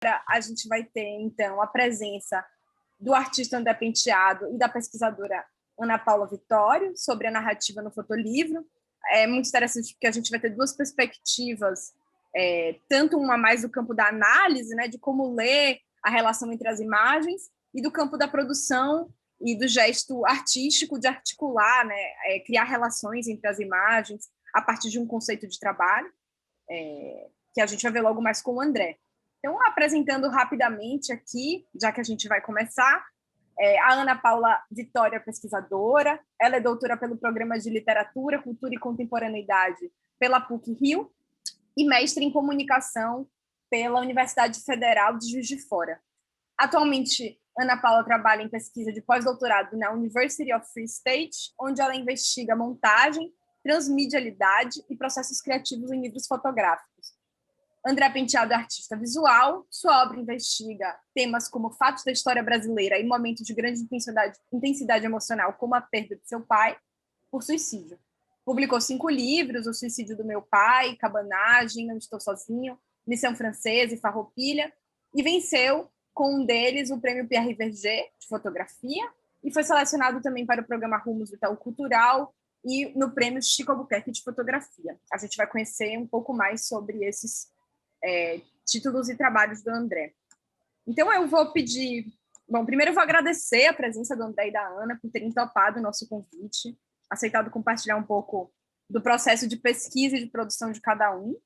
a gente vai ter, então, a presença do artista André Penteado e da pesquisadora Ana Paula Vitório sobre a narrativa no fotolivro. É muito interessante porque a gente vai ter duas perspectivas, tanto uma mais do campo da análise, né, de como ler a relação entre as imagens, e do campo da produção e do gesto artístico de articular, né, criar relações entre as imagens a partir de um conceito de trabalho, que a gente vai ver logo mais com o André. Então, apresentando rapidamente aqui, já que a gente vai começar, a Ana Paula Vitória é pesquisadora, ela é doutora pelo Programa de Literatura, Cultura e Contemporaneidade pela PUC-Rio e mestre em Comunicação pela Universidade Federal de Juiz de Fora. Atualmente, Ana Paula trabalha em pesquisa de pós-doutorado na University of Free State, onde ela investiga montagem, transmedialidade e processos criativos em livros fotográficos. André Penteado é artista visual, sua obra investiga temas como fatos da história brasileira e momentos de grande intensidade emocional, como a perda de seu pai por suicídio. Publicou 5 livros: O Suicídio do Meu Pai, Cabanagem, Não Estou Sozinho, Missão Francesa e Farroupilha, e venceu com um deles o prêmio Pierre Verger de fotografia, e foi selecionado também para o programa Rumos do Itaú Cultural e no prêmio Chico Albuquerque de fotografia. A gente vai conhecer um pouco mais sobre esses títulos e trabalhos do André. Então, eu vou pedir... Bom, primeiro eu vou agradecer a presença do André e da Ana por terem topado o nosso convite, aceitado compartilhar um pouco do processo de pesquisa e de produção de cada um.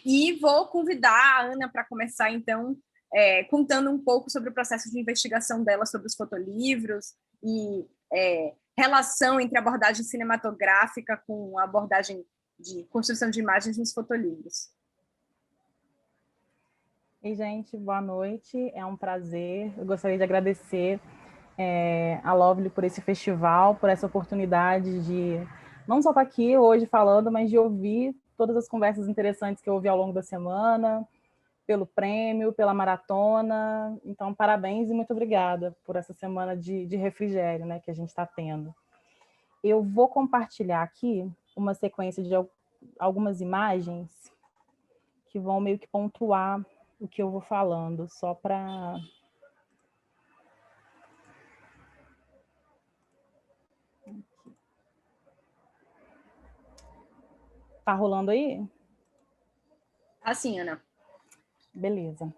E vou convidar a Ana para começar, então, contando um pouco sobre o processo de investigação dela sobre os fotolivros e relação entre a abordagem cinematográfica com a abordagem de construção de imagens nos fotolivros. Ei, gente, boa noite, é um prazer. Eu gostaria de agradecer a Lovely por esse festival, por essa oportunidade de não só estar aqui hoje falando, mas de ouvir todas as conversas interessantes que eu ouvi ao longo da semana, pelo prêmio, pela maratona. Então, parabéns e muito obrigada por essa semana de refrigério, né, que a gente está tendo. Eu vou compartilhar aqui uma sequência de algumas imagens que vão meio que pontuar o que eu vou falando, só para... Tá rolando aí? Assim, Ana. Beleza.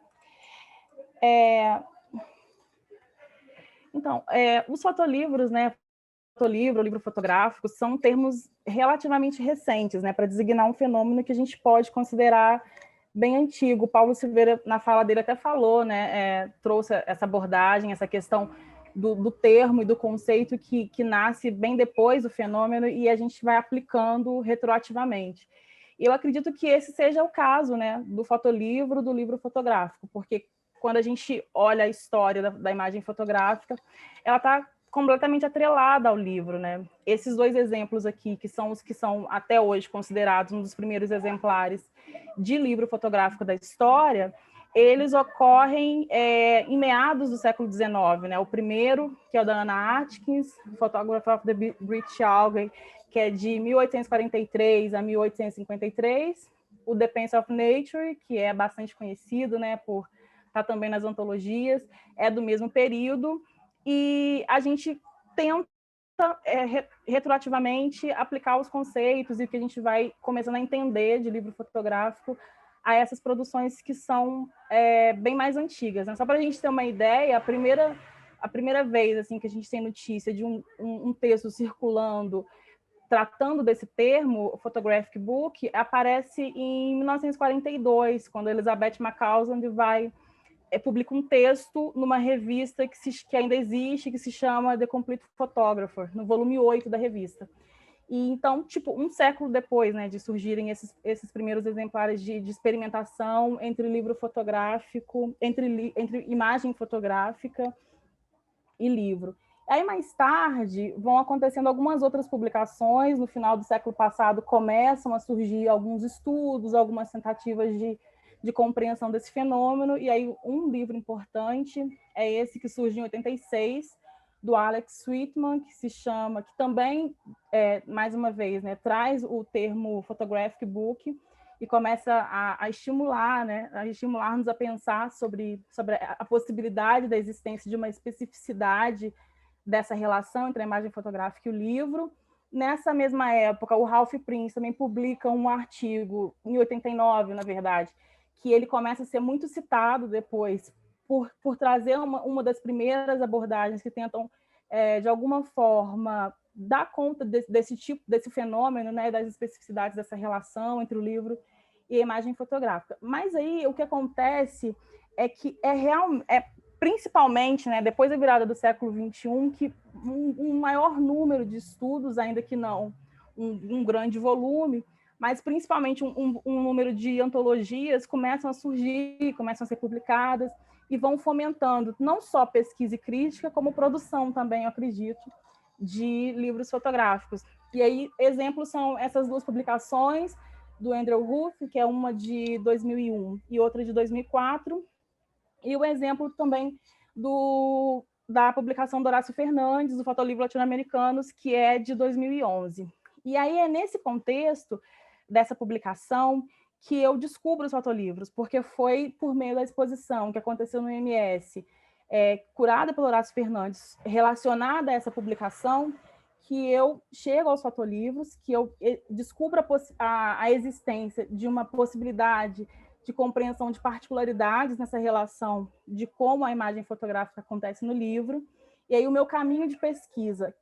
Então, os fotolivros, né, fotolivro, livro fotográfico, são termos relativamente recentes, né, para designar um fenômeno que a gente pode considerar bem antigo. O Paulo Silveira, na fala dele, até falou, né, trouxe essa abordagem, essa questão do termo e do conceito que nasce bem depois do fenômeno e a gente vai aplicando retroativamente. Eu acredito que esse seja o caso, né, do fotolivro, do livro fotográfico, porque quando a gente olha a história da imagem fotográfica, ela está completamente atrelada ao livro, né? Esses 2 exemplos aqui, que são os que são até hoje considerados um dos primeiros exemplares de livro fotográfico da história, eles ocorrem em meados do século XIX, né? O primeiro, que é o da Anna Atkins, Photograph of the British Algae, que é de 1843 a 1853, o Defense of Nature, que é bastante conhecido, né, por estar também nas antologias, é do mesmo período, e a gente tenta retroativamente aplicar os conceitos e o que a gente vai começando a entender de livro fotográfico a essas produções que são bem mais antigas, né? Só para a gente ter uma ideia, a primeira vez assim, que a gente tem notícia de um texto circulando tratando desse termo, o Photographic Book, aparece em 1942, quando Elizabeth McCausland publica um texto numa revista que ainda existe, que se chama The Complete Photographer, no volume 8 da revista. E então, tipo, um século depois, né, de surgirem esses primeiros exemplares de experimentação entre livro fotográfico, entre imagem fotográfica e livro. Aí, mais tarde, vão acontecendo algumas outras publicações. No final do século passado, começam a surgir alguns estudos, algumas tentativas de compreensão desse fenômeno. E aí, um livro importante é esse que surge em 86, do Alex Sweetman, que também, mais uma vez, né, traz o termo Photographic Book, e começa a estimular, né, a estimular-nos a pensar sobre a possibilidade da existência de uma especificidade dessa relação entre a imagem fotográfica e o livro. Nessa mesma época, o Ralph Prince também publica um artigo, em 89, na verdade, que ele começa a ser muito citado depois por trazer uma das primeiras abordagens que tentam, de alguma forma, dar conta desse fenômeno, né, das especificidades dessa relação entre o livro e a imagem fotográfica. Mas aí o que acontece é que principalmente, né, depois da virada do século XXI, que um maior número de estudos, ainda que não um grande volume, mas principalmente um número de antologias começam a surgir, começam a ser publicadas e vão fomentando não só pesquisa e crítica, como produção também, eu acredito, de livros fotográficos. E aí, exemplos são essas duas publicações do Andrew Ruff, que é uma de 2001 e outra de 2004, e o exemplo também da publicação do Horácio Fernandes, do Fotolivro Latino-Americanos, que é de 2011. E aí é nesse contexto dessa publicação que eu descubro os fotolivros, porque foi por meio da exposição que aconteceu no IMS, curada pelo Horácio Fernandes, relacionada a essa publicação, que eu chego aos fotolivros, que eu descubro a existência de uma possibilidade de compreensão de particularidades nessa relação de como a imagem fotográfica acontece no livro, e aí o meu caminho de pesquisa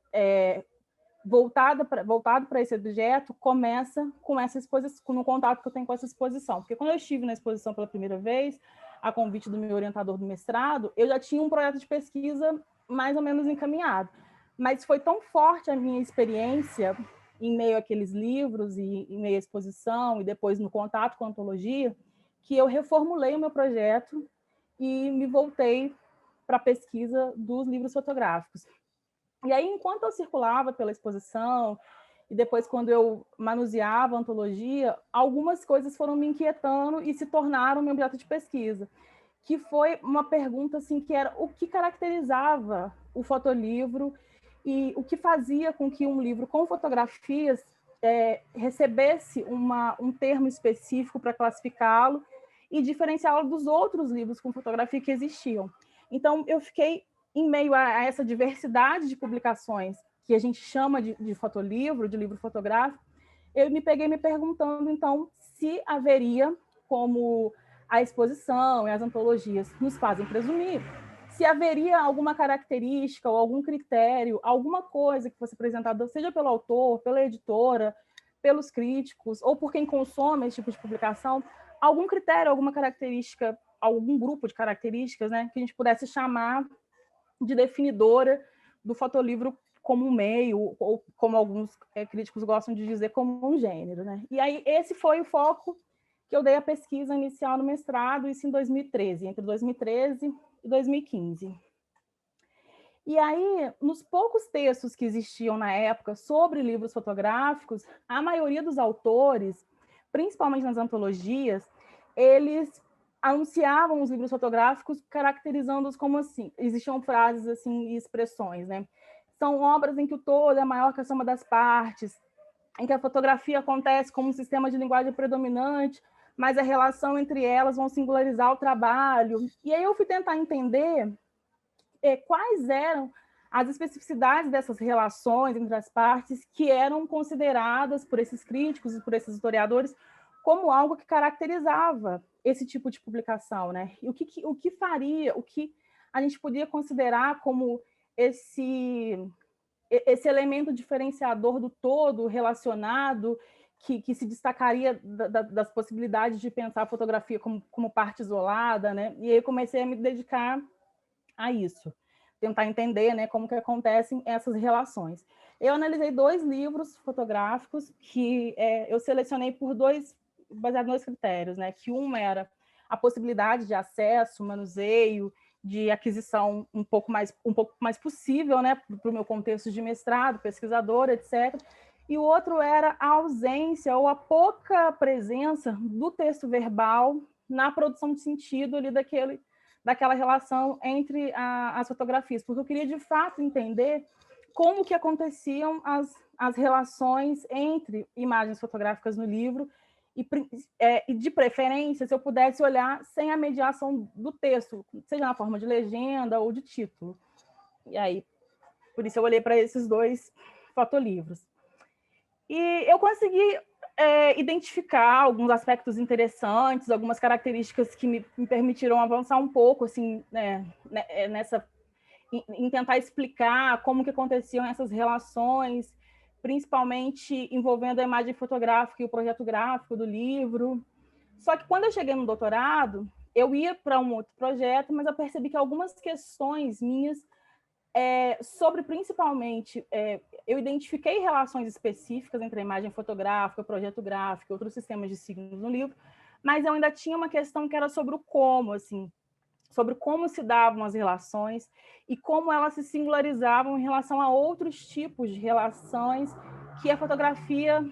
voltado para esse objeto começa com essa exposição, no contato que eu tenho com essa exposição, porque quando eu estive na exposição pela primeira vez, a convite do meu orientador do mestrado, eu já tinha um projeto de pesquisa mais ou menos encaminhado, mas foi tão forte a minha experiência em meio àqueles livros e em meio à exposição e depois no contato com a antologia, que eu reformulei o meu projeto e me voltei para a pesquisa dos livros fotográficos. E aí, enquanto eu circulava pela exposição, e depois quando eu manuseava a antologia, algumas coisas foram me inquietando e se tornaram meu objeto de pesquisa, que foi uma pergunta assim, que era o que caracterizava o fotolivro e o que fazia com que um livro com fotografias recebesse um termo específico para classificá-lo e diferenciá-lo dos outros livros com fotografia que existiam. Então, eu fiquei em meio a essa diversidade de publicações que a gente chama de fotolivro, de livro fotográfico, eu me peguei me perguntando, então, se haveria, como a exposição e as antologias nos fazem presumir, se haveria alguma característica ou algum critério, alguma coisa que fosse apresentada, seja pelo autor, pela editora, pelos críticos, ou por quem consome esse tipo de publicação, algum critério, alguma característica, algum grupo de características, né, que a gente pudesse chamar de definidora do fotolivro como um meio, ou como alguns críticos gostam de dizer, como um gênero, né? E aí esse foi o foco que eu dei à pesquisa inicial no mestrado, isso em 2013, entre 2013 e 2015. E aí, nos poucos textos que existiam na época sobre livros fotográficos, a maioria dos autores, principalmente nas antologias, eles anunciavam os livros fotográficos caracterizando-os como assim. Existiam frases assim e expressões, né? São obras em que o todo é maior que a soma das partes, em que a fotografia acontece como um sistema de linguagem predominante, mas a relação entre elas vão singularizar o trabalho. E aí eu fui tentar entender quais eram as especificidades dessas relações entre as partes que eram consideradas por esses críticos e por esses historiadores como algo que caracterizava esse tipo de publicação, né? E o que faria, o que a gente podia considerar como esse elemento diferenciador do todo relacionado que se destacaria das possibilidades de pensar a fotografia como parte isolada, né? E aí eu comecei a me dedicar a isso, tentar entender, né, como que acontecem essas relações. Eu analisei 2 livros fotográficos que eu selecionei baseado em 2 critérios, né, que um era a possibilidade de acesso, manuseio, de aquisição um pouco mais possível, né, para o meu contexto de mestrado, pesquisador, etc. E o outro era a ausência ou a pouca presença do texto verbal na produção de sentido ali daquela relação entre as fotografias, porque eu queria, de fato, entender como que aconteciam as relações entre imagens fotográficas no livro e de preferência, se eu pudesse olhar sem a mediação do texto, seja na forma de legenda ou de título. E aí, por isso eu olhei para esses 2 fotolivros. E eu consegui identificar alguns aspectos interessantes, algumas características que me permitiram avançar um pouco, assim, em tentar explicar como que aconteciam essas relações, principalmente envolvendo a imagem fotográfica e o projeto gráfico do livro. Só que quando eu cheguei no doutorado, eu ia para um outro projeto, mas eu percebi que algumas questões minhas sobre, principalmente, eu identifiquei relações específicas entre a imagem fotográfica, o projeto gráfico, outros sistemas de signos no livro, mas eu ainda tinha uma questão que era sobre o como, assim, sobre como se davam as relações e como elas se singularizavam em relação a outros tipos de relações que a fotografia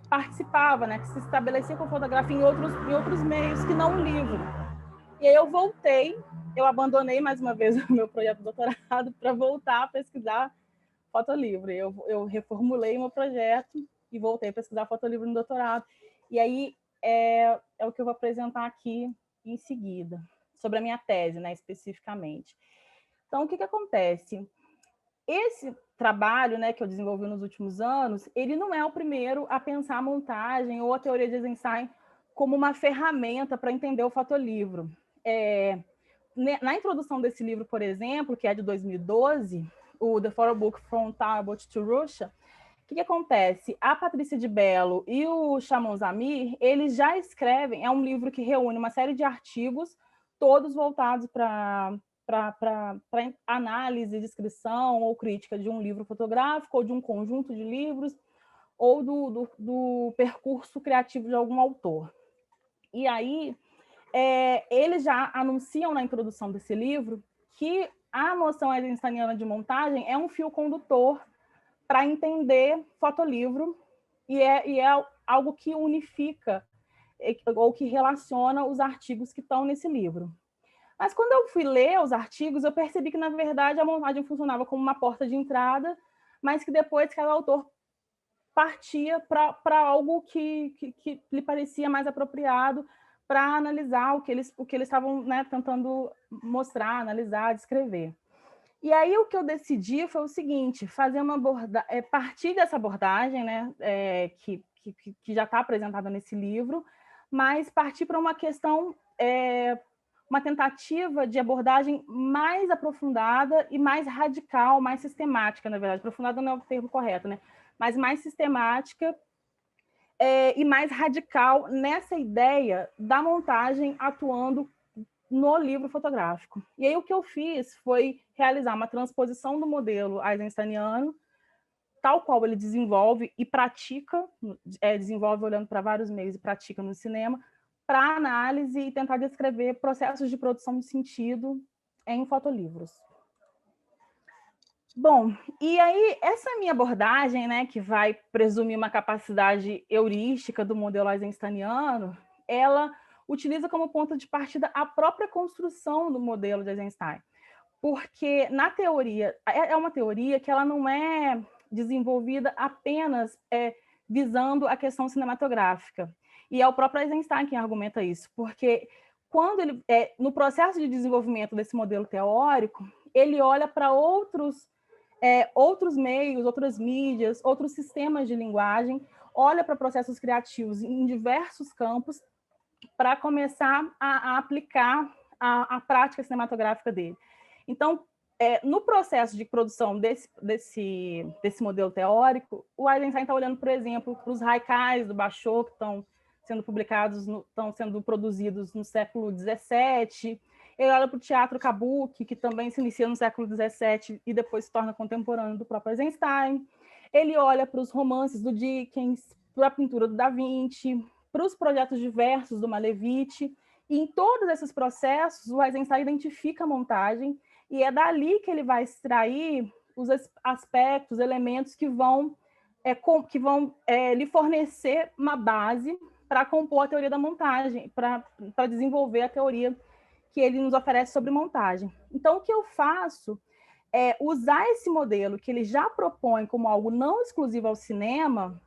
participava, né, que se estabelecia com a fotografia em outros meios que não o livro. E aí eu abandonei mais uma vez o meu projeto de doutorado para voltar a pesquisar fotolivro. Eu reformulei o meu projeto e voltei a pesquisar fotolivro no doutorado. E aí é o que eu vou apresentar aqui em seguida, sobre a minha tese, né, especificamente. Então, o que acontece? Esse trabalho, né, que eu desenvolvi nos últimos anos, ele não é o primeiro a pensar a montagem ou a teoria de Eisenstein como uma ferramenta para entender o fotolivro. Na introdução desse livro, por exemplo, que é de 2012, o The Photobook from Talbot to Russia, o que acontece? A Patrícia de Bello e o Shamon Zamir, eles já escrevem, é um livro que reúne uma série de artigos, todos voltados para análise, descrição ou crítica de um livro fotográfico ou de um conjunto de livros ou do percurso criativo de algum autor. E aí, eles já anunciam na introdução desse livro que a noção eisensteiniana de montagem é um fio condutor para entender fotolivro e é algo que unifica ou que relaciona os artigos que estão nesse livro. Mas quando eu fui ler os artigos, eu percebi que, na verdade, a montagem funcionava como uma porta de entrada, mas que depois cada autor partia para algo que lhe parecia mais apropriado para analisar o que eles estavam, né, tentando mostrar, analisar, descrever. E aí o que eu decidi foi o seguinte, fazer partir dessa abordagem, né, que já está apresentada nesse livro, mas partir para uma questão, uma tentativa de abordagem mais aprofundada e mais radical, mais sistemática, na verdade. Aprofundada não é o termo correto, né? Mas mais sistemática e mais radical nessa ideia da montagem atuando no livro fotográfico. E aí o que eu fiz foi realizar uma transposição do modelo eisensteiniano, tal qual ele desenvolve e pratica, desenvolve olhando para vários meios e pratica no cinema, para análise e tentar descrever processos de produção de sentido em fotolivros. Bom, e aí essa minha abordagem, né, que vai presumir uma capacidade heurística do modelo eisensteiniano, ela utiliza como ponto de partida a própria construção do modelo de Eisenstein, porque na teoria, é uma teoria que ela não é desenvolvida apenas visando a questão cinematográfica, e é o próprio Eisenstein quem argumenta isso, porque quando ele, no processo de desenvolvimento desse modelo teórico, ele olha para outros meios, outras mídias, outros sistemas de linguagem, olha para processos criativos em diversos campos para começar a aplicar a prática cinematográfica dele. Então, no processo de produção desse modelo teórico, o Eisenstein está olhando, por exemplo, para os haikais do Basho, que estão sendo publicados, estão sendo produzidos no século XVII. Ele olha para o teatro kabuki, que também se inicia no século XVII e depois se torna contemporâneo do próprio Eisenstein. Ele olha para os romances do Dickens, para a pintura do Da Vinci, para os projetos diversos do Malevich. E em todos esses processos, o Eisenstein identifica a montagem e é dali que ele vai extrair os aspectos, elementos que vão lhe fornecer uma base para compor a teoria da montagem, para desenvolver a teoria que ele nos oferece sobre montagem. Então, o que eu faço é usar esse modelo que ele já propõe como algo não exclusivo ao cinema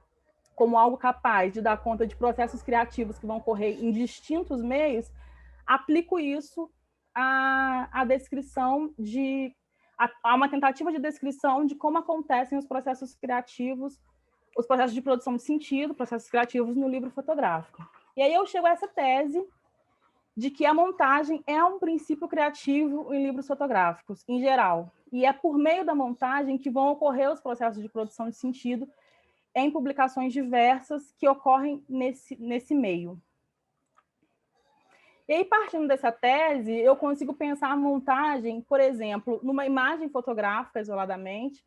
como algo capaz de dar conta de processos criativos que vão ocorrer em distintos meios, aplico isso à descrição a uma tentativa de descrição de como acontecem os processos criativos, os processos de produção de sentido, processos criativos no livro fotográfico. E aí eu chego a essa tese de que a montagem é um princípio criativo em livros fotográficos, em geral. E é por meio da montagem que vão ocorrer os processos de produção de sentido em publicações diversas que ocorrem nesse meio. E aí, partindo dessa tese, eu consigo pensar a montagem, por exemplo, numa imagem fotográfica isoladamente,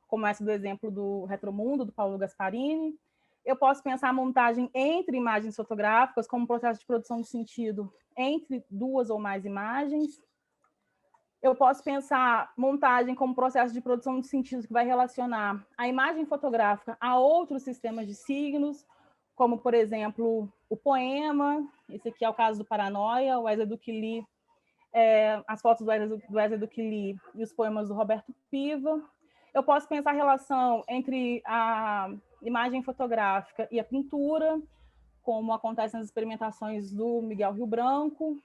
como essa do exemplo do Retromundo, do Paulo Gasparini. Eu posso pensar a montagem entre imagens fotográficas como processo de produção de sentido entre duas ou mais imagens. Eu posso pensar montagem como processo de produção de sentido que vai relacionar a imagem fotográfica a outros sistemas de signos, como, por exemplo, o poema. Esse aqui é o caso do Paranoia, o Wesley Duquili, as fotos do Wesley Duquili e os poemas do Roberto Piva. Eu posso pensar a relação entre a imagem fotográfica e a pintura, como acontece nas experimentações do Miguel Rio Branco,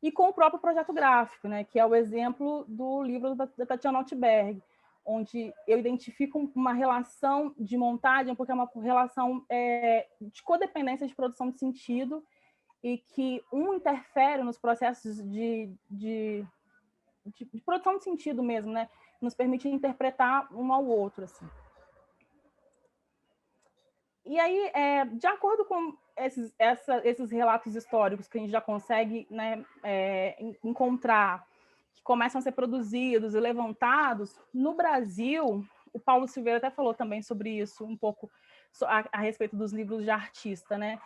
e com o próprio projeto gráfico, né, que é o exemplo do livro da Tatiana Altberg, onde eu identifico uma relação de montagem, porque é uma relação de codependência de produção de sentido, e que um interfere nos processos de produção de sentido mesmo, né, nos permite interpretar um ao outro, assim. E aí, de acordo com esses relatos históricos que a gente já consegue, né, encontrar, que começam a ser produzidos e levantados, no Brasil, o Paulo Silveira até falou também sobre isso, um pouco a respeito dos livros de artista, né?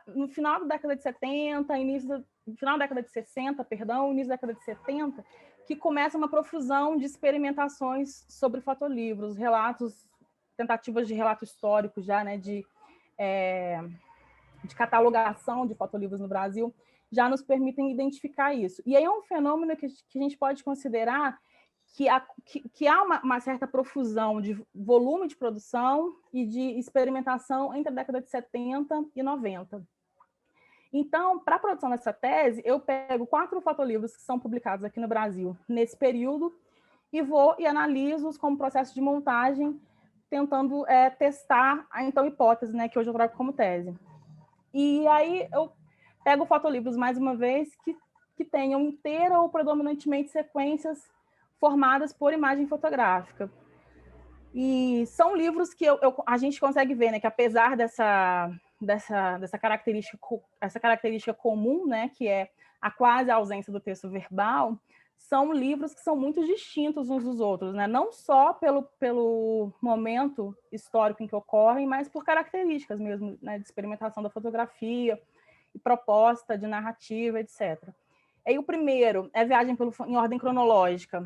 No final da década de 70, final da década de 60, perdão, início da década de 70, que começa uma profusão de experimentações sobre fotolivros, tentativas de relato histórico já, né, de catalogação de fotolivros no Brasil, já nos permitem identificar isso. E aí é um fenômeno que a gente pode considerar que há uma certa profusão de volume de produção e de experimentação entre a década de 70 e 90. Então, para a produção dessa tese, eu pego 4 fotolivros que são publicados aqui no Brasil nesse período e vou e analiso-os como processo de montagem, tentando testar a então hipótese, né, que hoje eu trago como tese. E aí eu pego fotolivros, mais uma vez, que tenham inteira ou predominantemente sequências formadas por imagem fotográfica. E são livros que a gente consegue ver, né, que apesar dessa característica comum, né, que é a quase ausência do texto verbal, são livros que são muito distintos uns dos outros, né? Não só pelo momento histórico em que ocorrem, mas por características mesmo, né, de experimentação da fotografia, e proposta de narrativa, etc. E o primeiro é em ordem cronológica,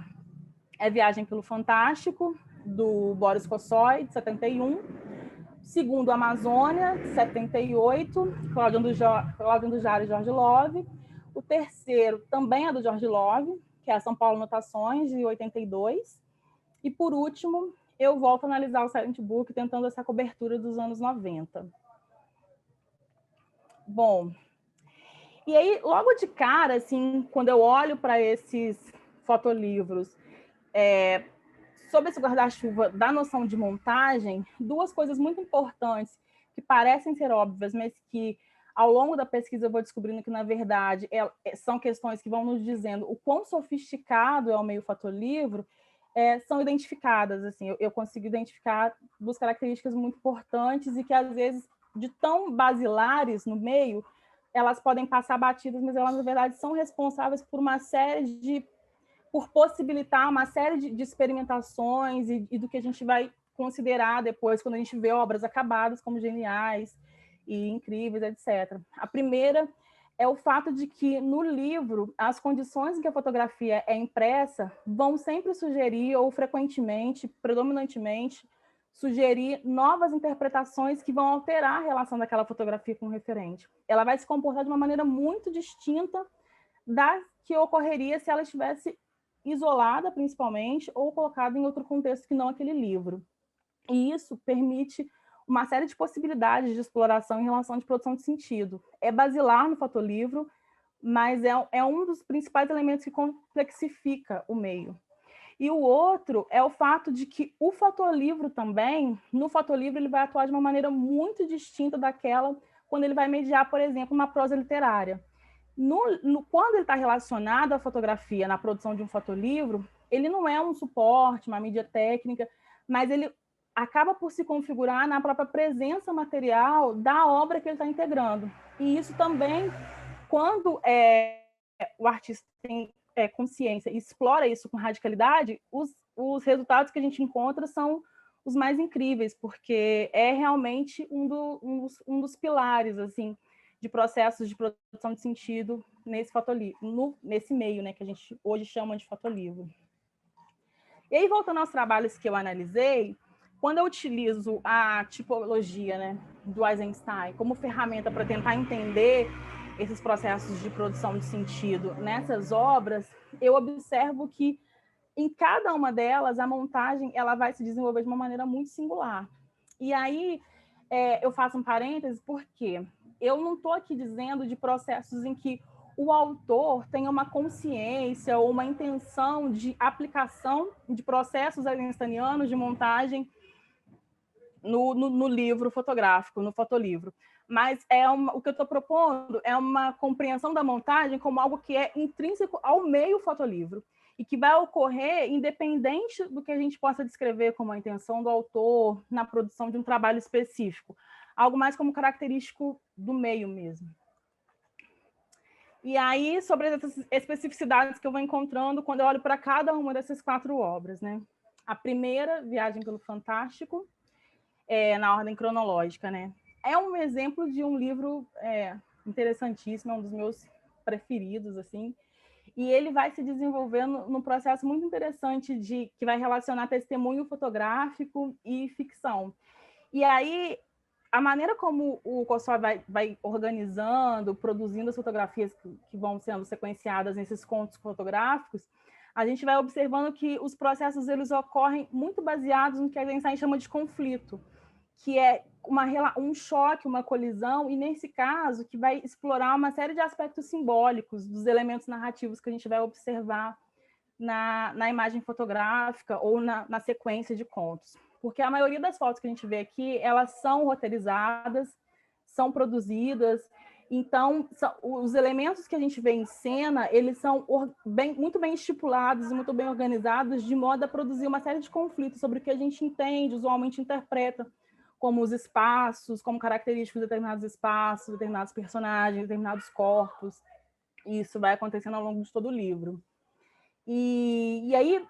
é Viagem pelo Fantástico, do Boris Kossoi, de 71. Segundo, Amazônia, de 78, Cláudio Andujar e Jorge Love. O terceiro também é do Jorge Love, que é São Paulo Notações, de 82. E, por último, eu volto a analisar o Silent Book, tentando essa cobertura dos anos 90. Bom, e aí, logo de cara, assim, quando eu olho para esses fotolivros, sob esse guarda-chuva da noção de montagem, 2 coisas muito importantes que parecem ser óbvias, mas que ao longo da pesquisa eu vou descobrindo que, na verdade, são questões que vão nos dizendo o quão sofisticado é o meio fotolivro, são identificadas. Assim, eu consigo identificar 2 características muito importantes e que, às vezes, de tão basilares no meio, elas podem passar batidas, mas elas, na verdade, são responsáveis por possibilitar uma série de experimentações e do que a gente vai considerar depois, quando a gente vê obras acabadas como geniais e incríveis, etc. A primeira é o fato de que, no livro, as condições em que a fotografia é impressa vão sempre sugerir, ou frequentemente, predominantemente, sugerir novas interpretações que vão alterar a relação daquela fotografia com o referente. Ela vai se comportar de uma maneira muito distinta da que ocorreria se ela estivesse isolada, principalmente, ou colocada em outro contexto que não aquele livro. E isso permite uma série de possibilidades de exploração em relação de produção de sentido. É basilar no fotolivro, mas é um dos principais elementos que complexifica o meio. E o outro é o fato de que o fotolivro também, no fotolivro, ele vai atuar de uma maneira muito distinta daquela quando ele vai mediar, por exemplo, uma prosa literária. Quando ele está relacionado à fotografia, na produção de um fotolivro, ele não é um suporte, uma mídia técnica, mas ele acaba por se configurar na própria presença material da obra que ele está integrando. E isso também, quando o artista tem consciência e explora isso com radicalidade, os resultados que a gente encontra são os mais incríveis, porque é realmente um dos pilares assim, de processos de produção de sentido nesse fotolivro, nesse meio, né, que a gente hoje chama de fotolivro. E aí, voltando aos trabalhos que eu analisei, quando eu utilizo a tipologia, né, do Eisenstein como ferramenta para tentar entender esses processos de produção de sentido nessas obras, eu observo que em cada uma delas a montagem ela vai se desenvolver de uma maneira muito singular. E aí eu faço um parêntese porque eu não estou aqui dizendo de processos em que o autor tenha uma consciência ou uma intenção de aplicação de processos einsteinianos de montagem no livro fotográfico, no fotolivro. Mas o que eu estou propondo é uma compreensão da montagem como algo que é intrínseco ao meio fotolivro e que vai ocorrer independente do que a gente possa descrever como a intenção do autor na produção de um trabalho específico. Algo mais como característico do meio mesmo. E aí, sobre essas especificidades que eu vou encontrando quando eu olho para cada uma dessas 4 obras, né? A primeira, Viagem pelo Fantástico, na ordem cronológica, né? É um exemplo de um livro interessantíssimo, é um dos meus preferidos, assim, e ele vai se desenvolvendo num processo muito interessante que vai relacionar testemunho fotográfico e ficção. E aí, a maneira como o Kossov vai organizando, produzindo as fotografias que vão sendo sequenciadas nesses contos fotográficos, a gente vai observando que os processos eles ocorrem muito baseados no que a gente chama de conflito, que é um choque, uma colisão, e nesse caso que vai explorar uma série de aspectos simbólicos dos elementos narrativos que a gente vai observar na imagem fotográfica ou na sequência de contos. Porque a maioria das fotos que a gente vê aqui, elas são roteirizadas, são produzidas, então os elementos que a gente vê em cena, eles são muito bem estipulados e muito bem organizados, de modo a produzir uma série de conflitos sobre o que a gente entende, usualmente interpreta, como os espaços, como característicos de determinados espaços, determinados personagens, determinados corpos. E isso vai acontecendo ao longo de todo o livro. E aí...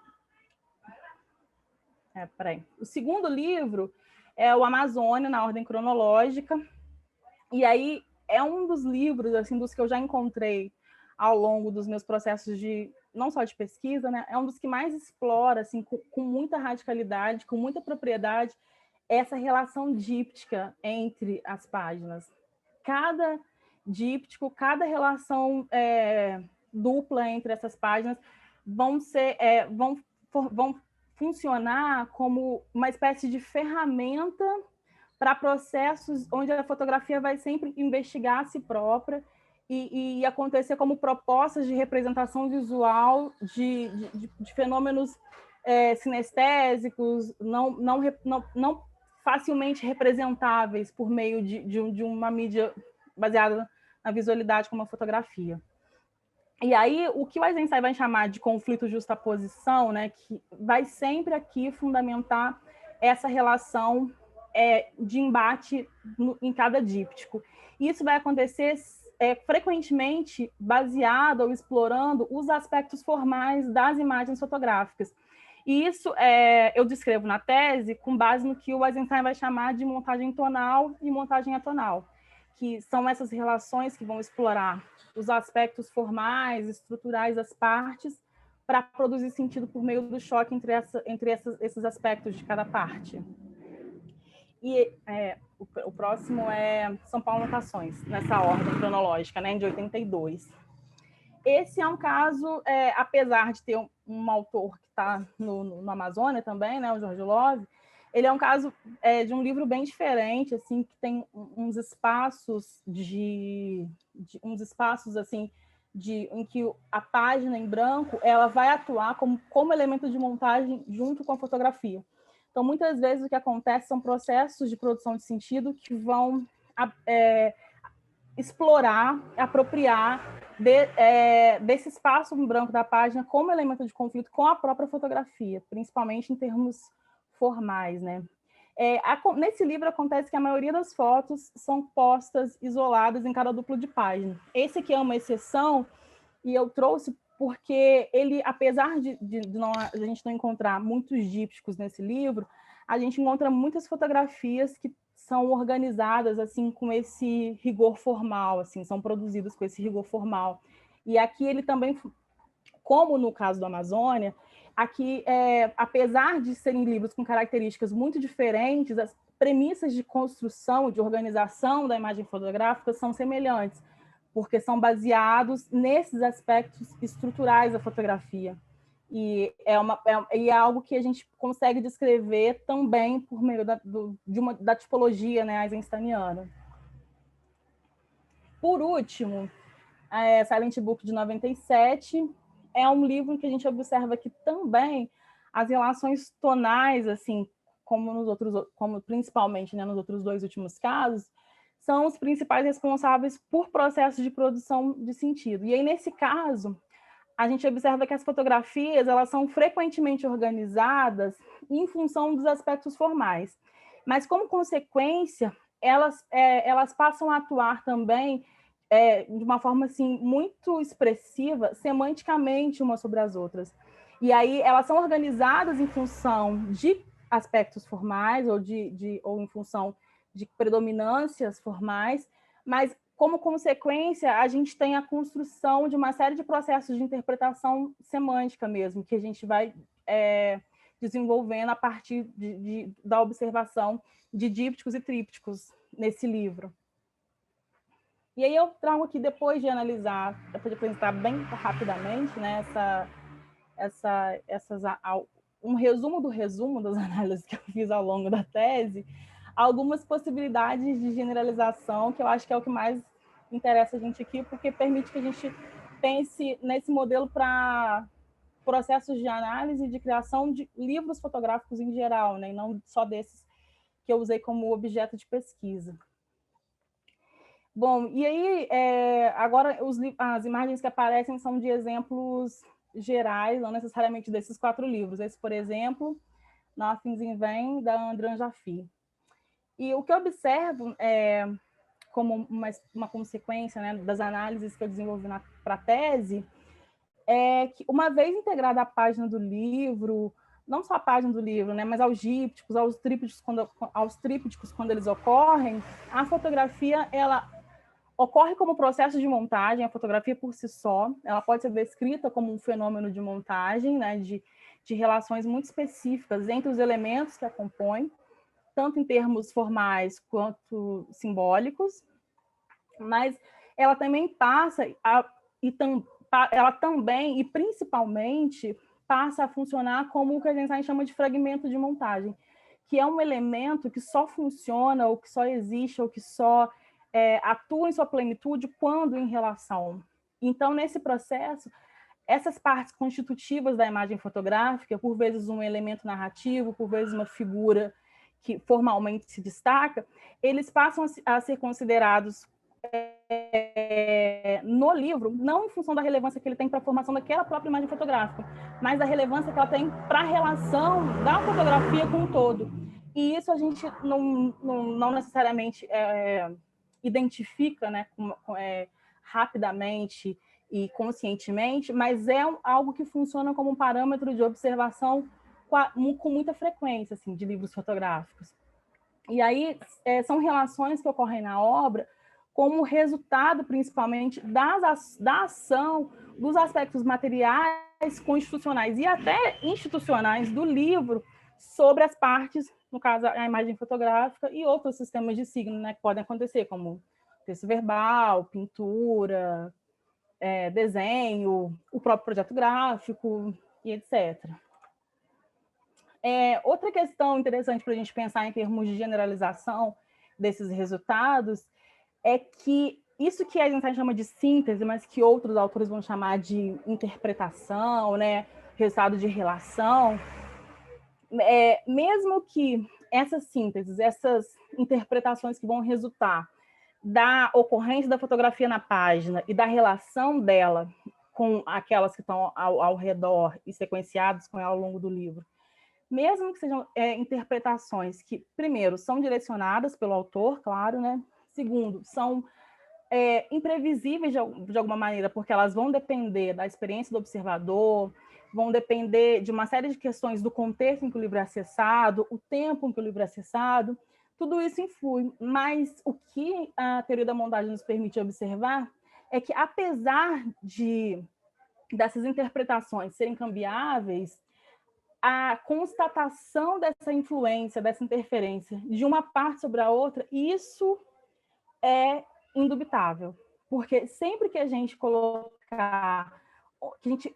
peraí. O segundo livro é o Amazônia, na ordem cronológica. E aí é um dos livros, assim, dos que eu já encontrei ao longo dos meus processos não só de pesquisa, né? É um dos que mais explora, assim, com muita radicalidade, com muita propriedade, essa relação díptica entre as páginas. Cada díptico, cada relação dupla entre essas páginas vão funcionar como uma espécie de ferramenta para processos onde a fotografia vai sempre investigar a si própria e acontecer como propostas de representação visual de fenômenos sinestésicos, não facilmente representáveis por meio de uma mídia baseada na visualidade como a fotografia. E aí, o que o Eisenstein vai chamar de conflito justaposição, né, que vai sempre aqui fundamentar essa relação de embate em cada díptico. Isso vai acontecer frequentemente baseado ou explorando os aspectos formais das imagens fotográficas. E isso eu descrevo na tese com base no que o Eisenstein vai chamar de montagem tonal e montagem atonal, que são essas relações que vão explorar os aspectos formais, estruturais das partes, para produzir sentido por meio do choque entre esses aspectos de cada parte. E o próximo é São Paulo Notações, nessa ordem cronológica, né, de 82. Esse é um caso, apesar de ter um autor que está no Amazônia também, né, o Jorge Love, Ele é um caso de um livro bem diferente, assim, que tem uns espaços assim em que a página em branco ela vai atuar como elemento de montagem junto com a fotografia. Então, muitas vezes o que acontece são processos de produção de sentido que vão explorar, apropriar desse espaço em branco da página como elemento de conflito com a própria fotografia, principalmente em termos formais, né? Nesse livro acontece que a maioria das fotos são postas isoladas em cada duplo de página. Esse aqui é uma exceção, e eu trouxe porque ele, apesar de a gente não encontrar muitos dípticos nesse livro, a gente encontra muitas fotografias que são organizadas assim com esse rigor formal, assim, são produzidas com esse rigor formal. E aqui ele também, como no caso do Amazônia, aqui, apesar de serem livros com características muito diferentes, as premissas de construção, de organização da imagem fotográfica são semelhantes, porque são baseados nesses aspectos estruturais da fotografia. E é algo que a gente consegue descrever também por meio da tipologia, né, eisensteiniana. Por último, Silent Book, de 97, é um livro em que a gente observa que também as relações tonais, assim, como principalmente, né, nos outros dois últimos casos, são os principais responsáveis por processos de produção de sentido. E aí, nesse caso, a gente observa que as fotografias elas são frequentemente organizadas em função dos aspectos formais. Mas, como consequência, elas passam a atuar também de uma forma assim, muito expressiva, semanticamente umas sobre as outras. E aí elas são organizadas em função de aspectos formais ou em função de predominâncias formais, mas como consequência, a gente tem a construção de uma série de processos de interpretação semântica mesmo, que a gente vai desenvolvendo a partir da observação de dípticos e trípticos nesse livro. E aí eu trago aqui, depois de analisar, depois de apresentar bem rapidamente, né, um resumo das análises que eu fiz ao longo da tese, algumas possibilidades de generalização, que eu acho que é o que mais interessa a gente aqui, porque permite que a gente pense nesse modelo para processos de análise e de criação de livros fotográficos em geral, né, e não só desses que eu usei como objeto de pesquisa. Bom, e aí, agora as imagens que aparecem são de exemplos gerais, não necessariamente desses 4 livros. Esse, por exemplo, Nothing's in Vain, da Andran Jaffe. E o que eu observo como uma consequência, né, das análises que eu desenvolvi para a tese é que, uma vez integrada à página do livro, não só a página do livro, né, mas aos dípticos, aos trípticos quando eles ocorrem, a fotografia ela ocorre como processo de montagem. A fotografia por si só, ela pode ser descrita como um fenômeno de montagem, né, de relações muito específicas entre os elementos que a compõem, tanto em termos formais quanto simbólicos, mas ela também ela também, e principalmente, passa a funcionar como o que a gente chama de fragmento de montagem, que é um elemento que só funciona, ou que só existe, ou que só atua em sua plenitude quando em relação. Então, nesse processo, essas partes constitutivas da imagem fotográfica, por vezes um elemento narrativo, por vezes uma figura que formalmente se destaca, eles passam a ser considerados no livro, não em função da relevância que ele tem para a formação daquela própria imagem fotográfica, mas da relevância que ela tem para a relação da fotografia com o todo. E isso a gente não necessariamente identifica, né, rapidamente e conscientemente, mas é algo que funciona como um parâmetro de observação com muita frequência, assim, de livros fotográficos. E aí são relações que ocorrem na obra como resultado, principalmente, da ação dos aspectos materiais, constitucionais e até institucionais do livro sobre as partes, no caso, a imagem fotográfica e outros sistemas de signo, né, que podem acontecer, como texto verbal, pintura, desenho, o próprio projeto gráfico e etc. Outra questão interessante para a gente pensar em termos de generalização desses resultados é que isso que a gente chama de síntese, mas que outros autores vão chamar de interpretação, né, resultado de relação, mesmo que essas sínteses, essas interpretações que vão resultar da ocorrência da fotografia na página e da relação dela com aquelas que estão ao redor e sequenciadas com ela ao longo do livro, mesmo que sejam interpretações que, primeiro, são direcionadas pelo autor, claro, né? Segundo, são imprevisíveis de alguma maneira, porque elas vão depender da experiência do observador, vão depender de uma série de questões do contexto em que o livro é acessado, o tempo em que o livro é acessado, tudo isso influi. Mas o que a teoria da montagem nos permite observar é que, apesar dessas interpretações serem cambiáveis, a constatação dessa influência, dessa interferência de uma parte sobre a outra, isso é indubitável, porque sempre que a gente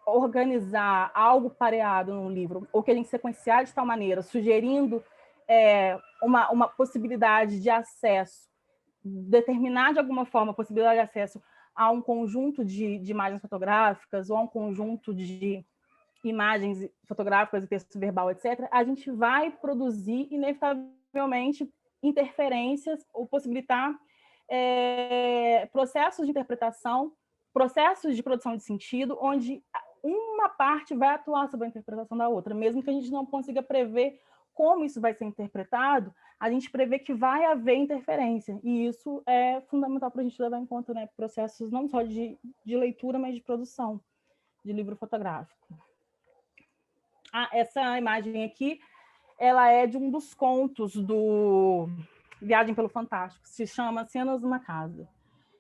organizar algo pareado no livro, ou que a gente sequenciar de tal maneira, sugerindo uma possibilidade de acesso, determinar de alguma forma a possibilidade de acesso a um conjunto de imagens fotográficas ou a um conjunto de imagens fotográficas e texto verbal, etc., a gente vai produzir, inevitavelmente, interferências ou possibilitar processos de interpretação, processos de produção de sentido, onde uma parte vai atuar sobre a interpretação da outra. Mesmo que a gente não consiga prever como isso vai ser interpretado, a gente prevê que vai haver interferência. E isso é fundamental para a gente levar em conta, né, processos não só de leitura, mas de produção de livro fotográfico. Essa imagem aqui, ela é de um dos contos do Viagem pelo Fantástico, se chama Cenas numa Casa,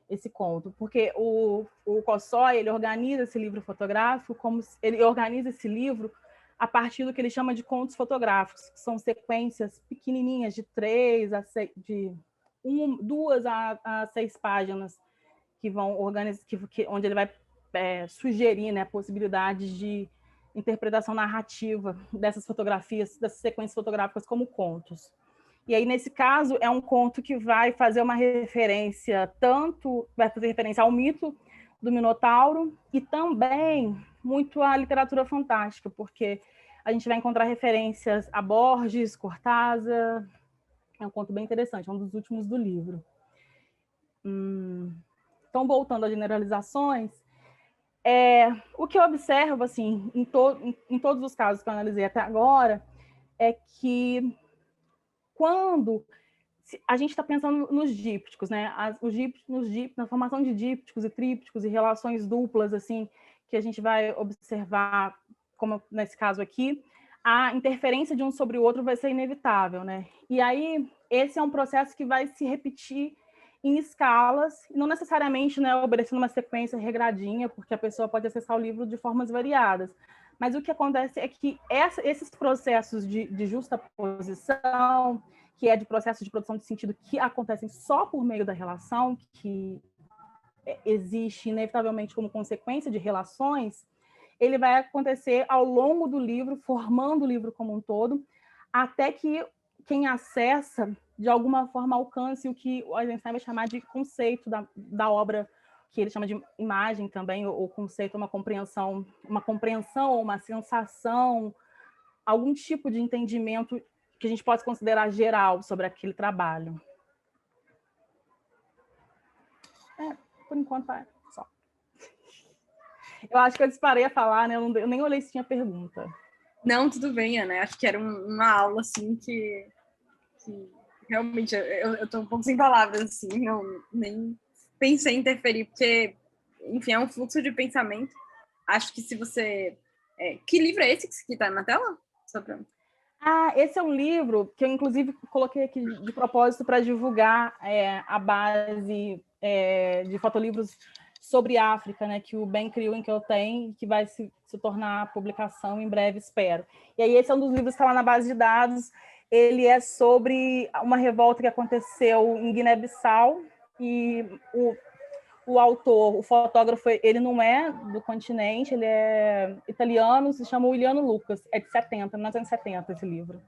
esse conto, porque o Kossoi, ele organiza esse livro fotográfico, ele organiza esse livro a partir do que ele chama de contos fotográficos, que são sequências pequenininhas de 2 a 6 páginas, que vão organizar, onde ele vai sugerir, né, possibilidades de interpretação narrativa dessas fotografias, dessas sequências fotográficas como contos. E aí, nesse caso, é um conto que vai fazer uma referência, vai fazer referência ao mito do Minotauro e também muito à literatura fantástica, porque a gente vai encontrar referências a Borges, Cortázar. É um conto bem interessante, é um dos últimos do livro. Então, voltando às generalizações, o que eu observo, assim, em todos os casos que eu analisei até agora, é que quando a gente está pensando nos dípticos, né? Na formação de dípticos e trípticos e relações duplas, assim, que a gente vai observar, como nesse caso aqui, a interferência de um sobre o outro vai ser inevitável, né? E aí, esse é um processo que vai se repetir em escalas, não necessariamente, né, obedecendo uma sequência regradinha, porque a pessoa pode acessar o livro de formas variadas. Mas o que acontece é que esses processos de justaposição, que é de processo de produção de sentido que acontecem só por meio da relação, que existe inevitavelmente como consequência de relações, ele vai acontecer ao longo do livro, formando o livro como um todo, até que quem acessa, de alguma forma, alcance o que o Eisenstein vai chamar de conceito da obra, que ele chama de imagem também, ou conceito, uma compreensão, uma sensação, algum tipo de entendimento que a gente pode considerar geral sobre aquele trabalho. Por enquanto, só. Eu acho que eu disparei a falar, né? Eu nem olhei se tinha pergunta. Não, tudo bem, Ana. Acho que era uma aula, assim, que realmente eu estou um pouco sem palavras, assim, nem pensei em interferir, porque, enfim, é um fluxo de pensamento. Acho que se você... que livro é esse que está na tela? Só pra... Esse é um livro que eu, inclusive, coloquei aqui de propósito para divulgar a base de fotolivros sobre África, né, que o Ben Kriwen que eu tenho, que vai se tornar publicação em breve, espero. E aí esse é um dos livros que está lá na base de dados. Ele é sobre uma revolta que aconteceu em Guiné-Bissau, e o autor, o fotógrafo, ele não é do continente, ele é italiano, se chama Uliano Lucas, é de 70, 1970 esse livro.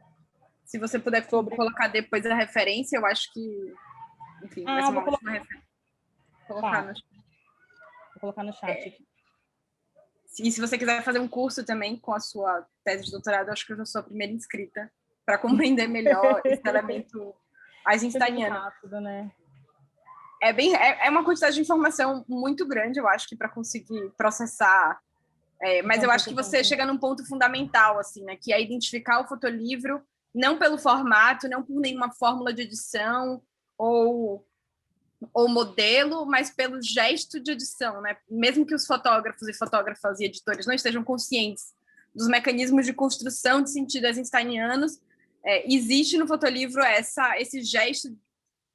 Se você puder colocar depois a referência, eu acho que, enfim, vai ser uma ótima referência. Colocar no... Vou colocar no chat aqui. E se você quiser fazer um curso também com a sua tese de doutorado, eu acho que eu já sou a primeira inscrita para compreender melhor esse elemento eisensteiniano. Rápido, né? É uma quantidade de informação muito grande, eu acho, que para conseguir processar. Mas eu acho que você chega num ponto fundamental, assim, né? Que é identificar o fotolivro não pelo formato, não por nenhuma fórmula de edição ou modelo, mas pelo gesto de edição, né? Mesmo que os fotógrafos e fotógrafas e editores não estejam conscientes dos mecanismos de construção de sentido eisensteinianos, existe no fotolivro esse gesto,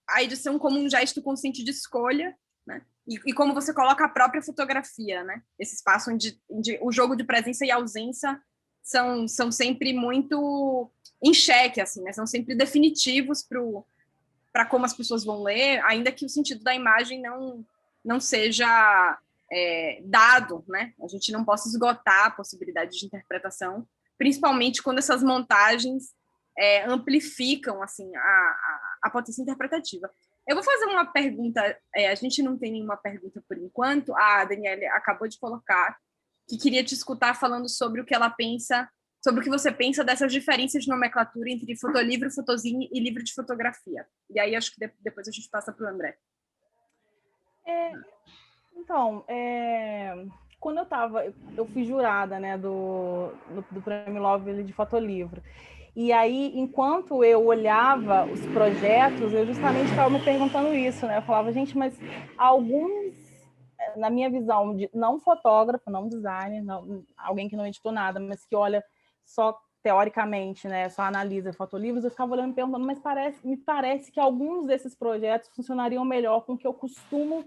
a edição como um gesto consciente de escolha, né? E como você coloca a própria fotografia, né? Esse espaço onde o jogo de presença e ausência são sempre muito em xeque, assim, né? São sempre definitivos para como as pessoas vão ler, ainda que o sentido da imagem não seja dado, né? A gente não possa esgotar a possibilidade de interpretação, principalmente quando essas montagens amplificam assim a potência interpretativa. Eu vou fazer uma pergunta, a gente não tem nenhuma pergunta por enquanto, a Daniela acabou de colocar, que queria te escutar falando sobre o que ela pensa, sobre o que você pensa dessas diferenças de nomenclatura entre fotolivro, fotozine e livro de fotografia. E aí acho que depois a gente passa para o André. Então, quando eu fui jurada, né, do Prêmio Nobel de Fotolivro. E aí, enquanto eu olhava os projetos, eu justamente estava me perguntando isso, né? Eu falava, gente, mas alguns, na minha visão, de não fotógrafo, não designer, não, alguém que não editou nada, mas que olha só teoricamente, né, só analisa fotolivros, eu ficava olhando e perguntando, mas me parece que alguns desses projetos funcionariam melhor com o que eu costumo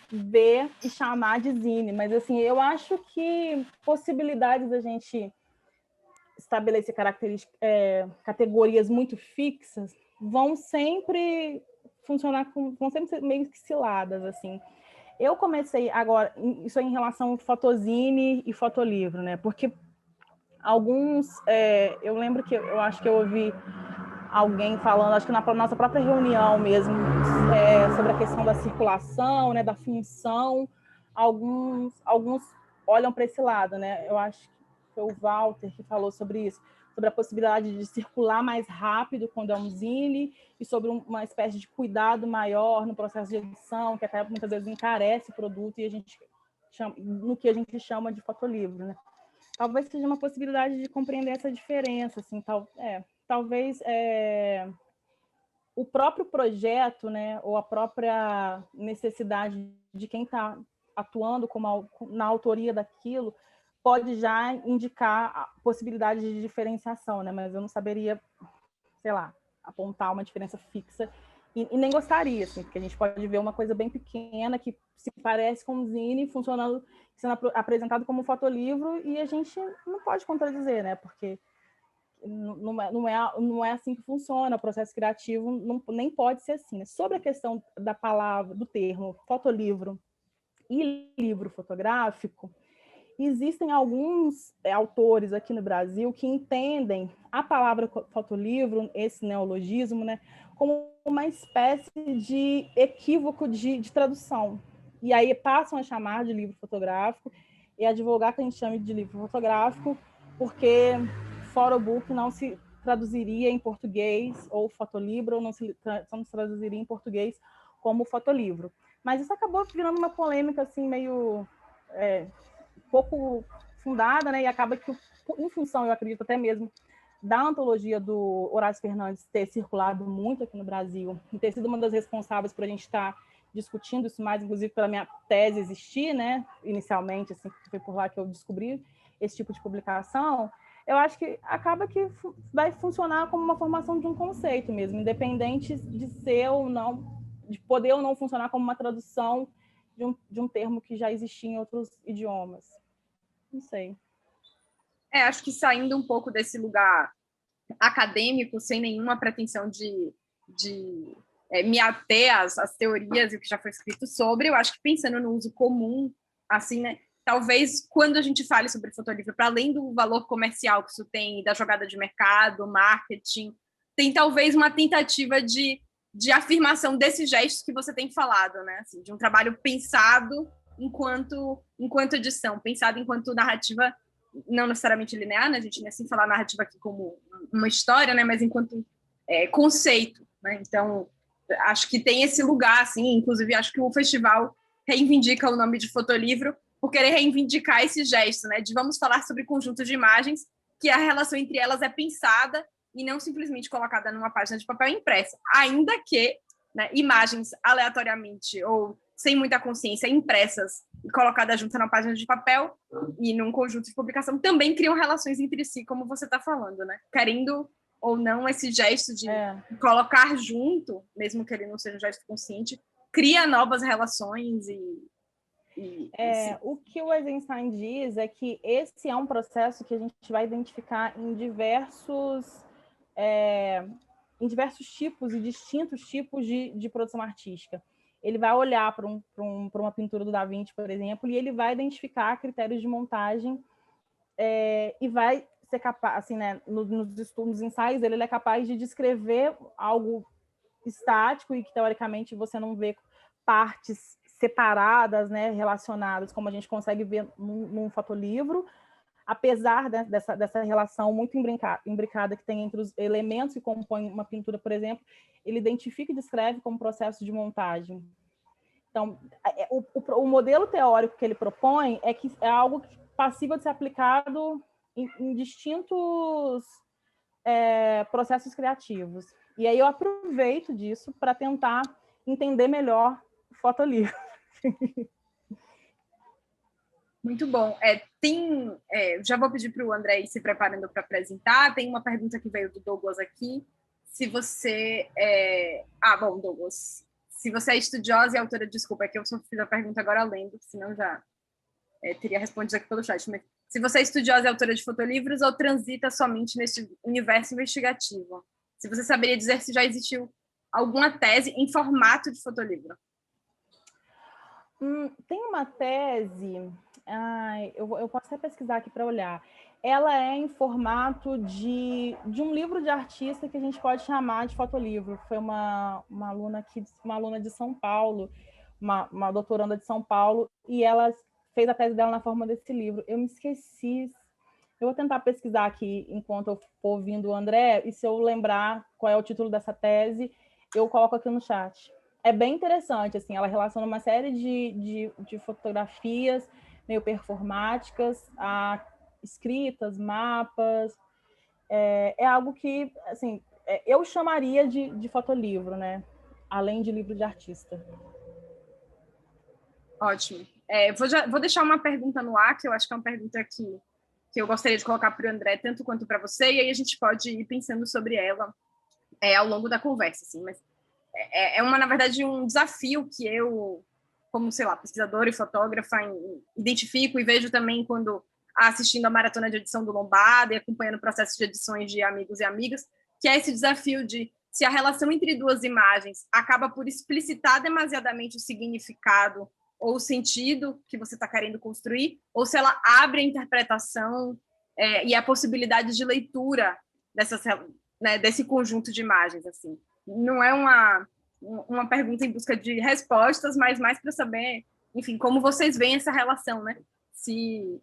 ver e chamar de zine, mas assim, eu acho que possibilidades da gente estabelecer categorias muito fixas vão sempre funcionar vão sempre ser meio que ciladas, assim. Eu comecei agora, isso é em relação ao fotozine e fotolivro, né? Porque alguns, eu lembro que eu acho que eu ouvi alguém falando, acho que na nossa própria reunião mesmo, sobre a questão da circulação, né, da função, alguns olham para esse lado, né? Eu acho que foi o Walter que falou sobre isso, sobre a possibilidade de circular mais rápido quando é um zine e sobre uma espécie de cuidado maior no processo de edição, que até muitas vezes encarece o produto e a gente no que a gente chama de fotolivro, né? Talvez seja uma possibilidade de compreender essa diferença, assim, talvez o próprio projeto, né, ou a própria necessidade de quem está atuando na autoria daquilo pode já indicar a possibilidade de diferenciação, né? Mas eu não saberia, sei lá, apontar uma diferença fixa e nem gostaria, assim, porque a gente pode ver uma coisa bem pequena que se parece com um zine funcionando, sendo apresentado como um fotolivro e a gente não pode contradizer, né? Porque não é assim que funciona, o processo criativo nem pode ser assim. Né? Sobre a questão da palavra, do termo fotolivro e livro fotográfico, existem alguns autores aqui no Brasil que entendem a palavra fotolivro, esse neologismo, né, como uma espécie de equívoco de tradução. E aí passam a chamar de livro fotográfico e advogar que a gente chame de livro fotográfico, porque photobook não se traduziria em português, ou fotolivro não se traduziria em português como fotolivro. Mas isso acabou virando uma polêmica assim meio pouco fundada, né? E acaba que, em função, eu acredito até mesmo, da antologia do Horácio Fernandes ter circulado muito aqui no Brasil, e ter sido uma das responsáveis por a gente estar discutindo isso mais, inclusive pela minha tese existir, né? Inicialmente, assim, foi por lá que eu descobri esse tipo de publicação. Eu acho que acaba que vai funcionar como uma formação de um conceito mesmo, independente de ser ou não, de poder ou não funcionar como uma tradução de um termo que já existia em outros idiomas. Não sei. Acho que saindo um pouco desse lugar acadêmico, sem nenhuma pretensão de me ater às teorias e o que já foi escrito sobre. Eu acho que pensando no uso comum, assim, né? Talvez quando a gente fale sobre fotolivro, para além do valor comercial que isso tem, da jogada de mercado, marketing, tem talvez uma tentativa de afirmação desses gestos que você tem falado, né? Assim, de um trabalho pensado enquanto edição, pensado enquanto narrativa, não necessariamente linear, né? A gente nem assim falar narrativa aqui como uma história, né? Mas enquanto conceito, né? Então, acho que tem esse lugar, assim, inclusive acho que o festival reivindica o nome de fotolivro por querer reivindicar esse gesto, né? De vamos falar sobre conjuntos de imagens, que a relação entre elas é pensada e não simplesmente colocada numa página de papel impressa, ainda que, né, imagens aleatoriamente ou sem muita consciência impressas e colocadas juntas na página de papel e num conjunto de publicação também criam relações entre si, como você está falando, né? Querendo ou não, esse gesto de colocar junto, mesmo que ele não seja um gesto consciente, cria novas relações O que o Eisenstein diz é que esse é um processo que a gente vai identificar em diversos tipos e distintos tipos de produção artística. Ele vai olhar para uma pintura do Da Vinci, por exemplo, e ele vai identificar critérios de montagem e vai ser capaz, assim, né, nos estudos, nos ensaios, ele é capaz de descrever algo estático e que, teoricamente, você não vê partes separadas, né, relacionadas, como a gente consegue ver num fotolivro, apesar dessa relação muito imbricada que tem entre os elementos que compõem uma pintura, por exemplo, ele identifica e descreve como processo de montagem. Então, o modelo teórico que ele propõe é que é algo passível de ser aplicado em distintos processos criativos. E aí eu aproveito disso para tentar entender melhor o fotolivro. Muito bom. Já vou pedir para o André ir se preparando para apresentar. Tem uma pergunta que veio do Douglas aqui. Se você bom, Douglas. Se você é estudiosa e autora, desculpa, é que eu só fiz a pergunta agora lendo, senão já teria respondido aqui pelo chat. Mas se você é estudiosa e autora de fotolivros ou transita somente neste universo investigativo? Se você saberia dizer se já existiu alguma tese em formato de fotolivro? Tem uma tese, eu posso até pesquisar aqui para olhar. Ela é em formato de um livro de artista que a gente pode chamar de fotolivro. Foi uma aluna de São Paulo, uma doutoranda de São Paulo, e ela fez a tese dela na forma desse livro. Eu me esqueci. Eu vou tentar pesquisar aqui enquanto eu for ouvindo o André, e se eu lembrar qual é o título dessa tese, eu coloco aqui no chat. É bem interessante, assim, ela relaciona uma série de fotografias meio performáticas, escritas, mapas. É algo que, assim, eu chamaria de fotolivro, né? Além de livro de artista. Ótimo. Vou deixar uma pergunta no ar, que eu acho que é uma pergunta que eu gostaria de colocar para o André, tanto quanto para você, e aí a gente pode ir pensando sobre ela ao longo da conversa, assim, mas na verdade, um desafio que eu, como, sei lá, pesquisadora e fotógrafa, identifico e vejo também quando assistindo a maratona de edição do Lombada e acompanhando o processo de edições de amigos e amigas, que é esse desafio de se a relação entre duas imagens acaba por explicitar demasiadamente o significado ou o sentido que você está querendo construir, ou se ela abre a interpretação e a possibilidade de leitura desse conjunto de imagens, assim. Não é uma pergunta em busca de respostas, mas mais para saber, enfim, como vocês veem essa relação, né? Que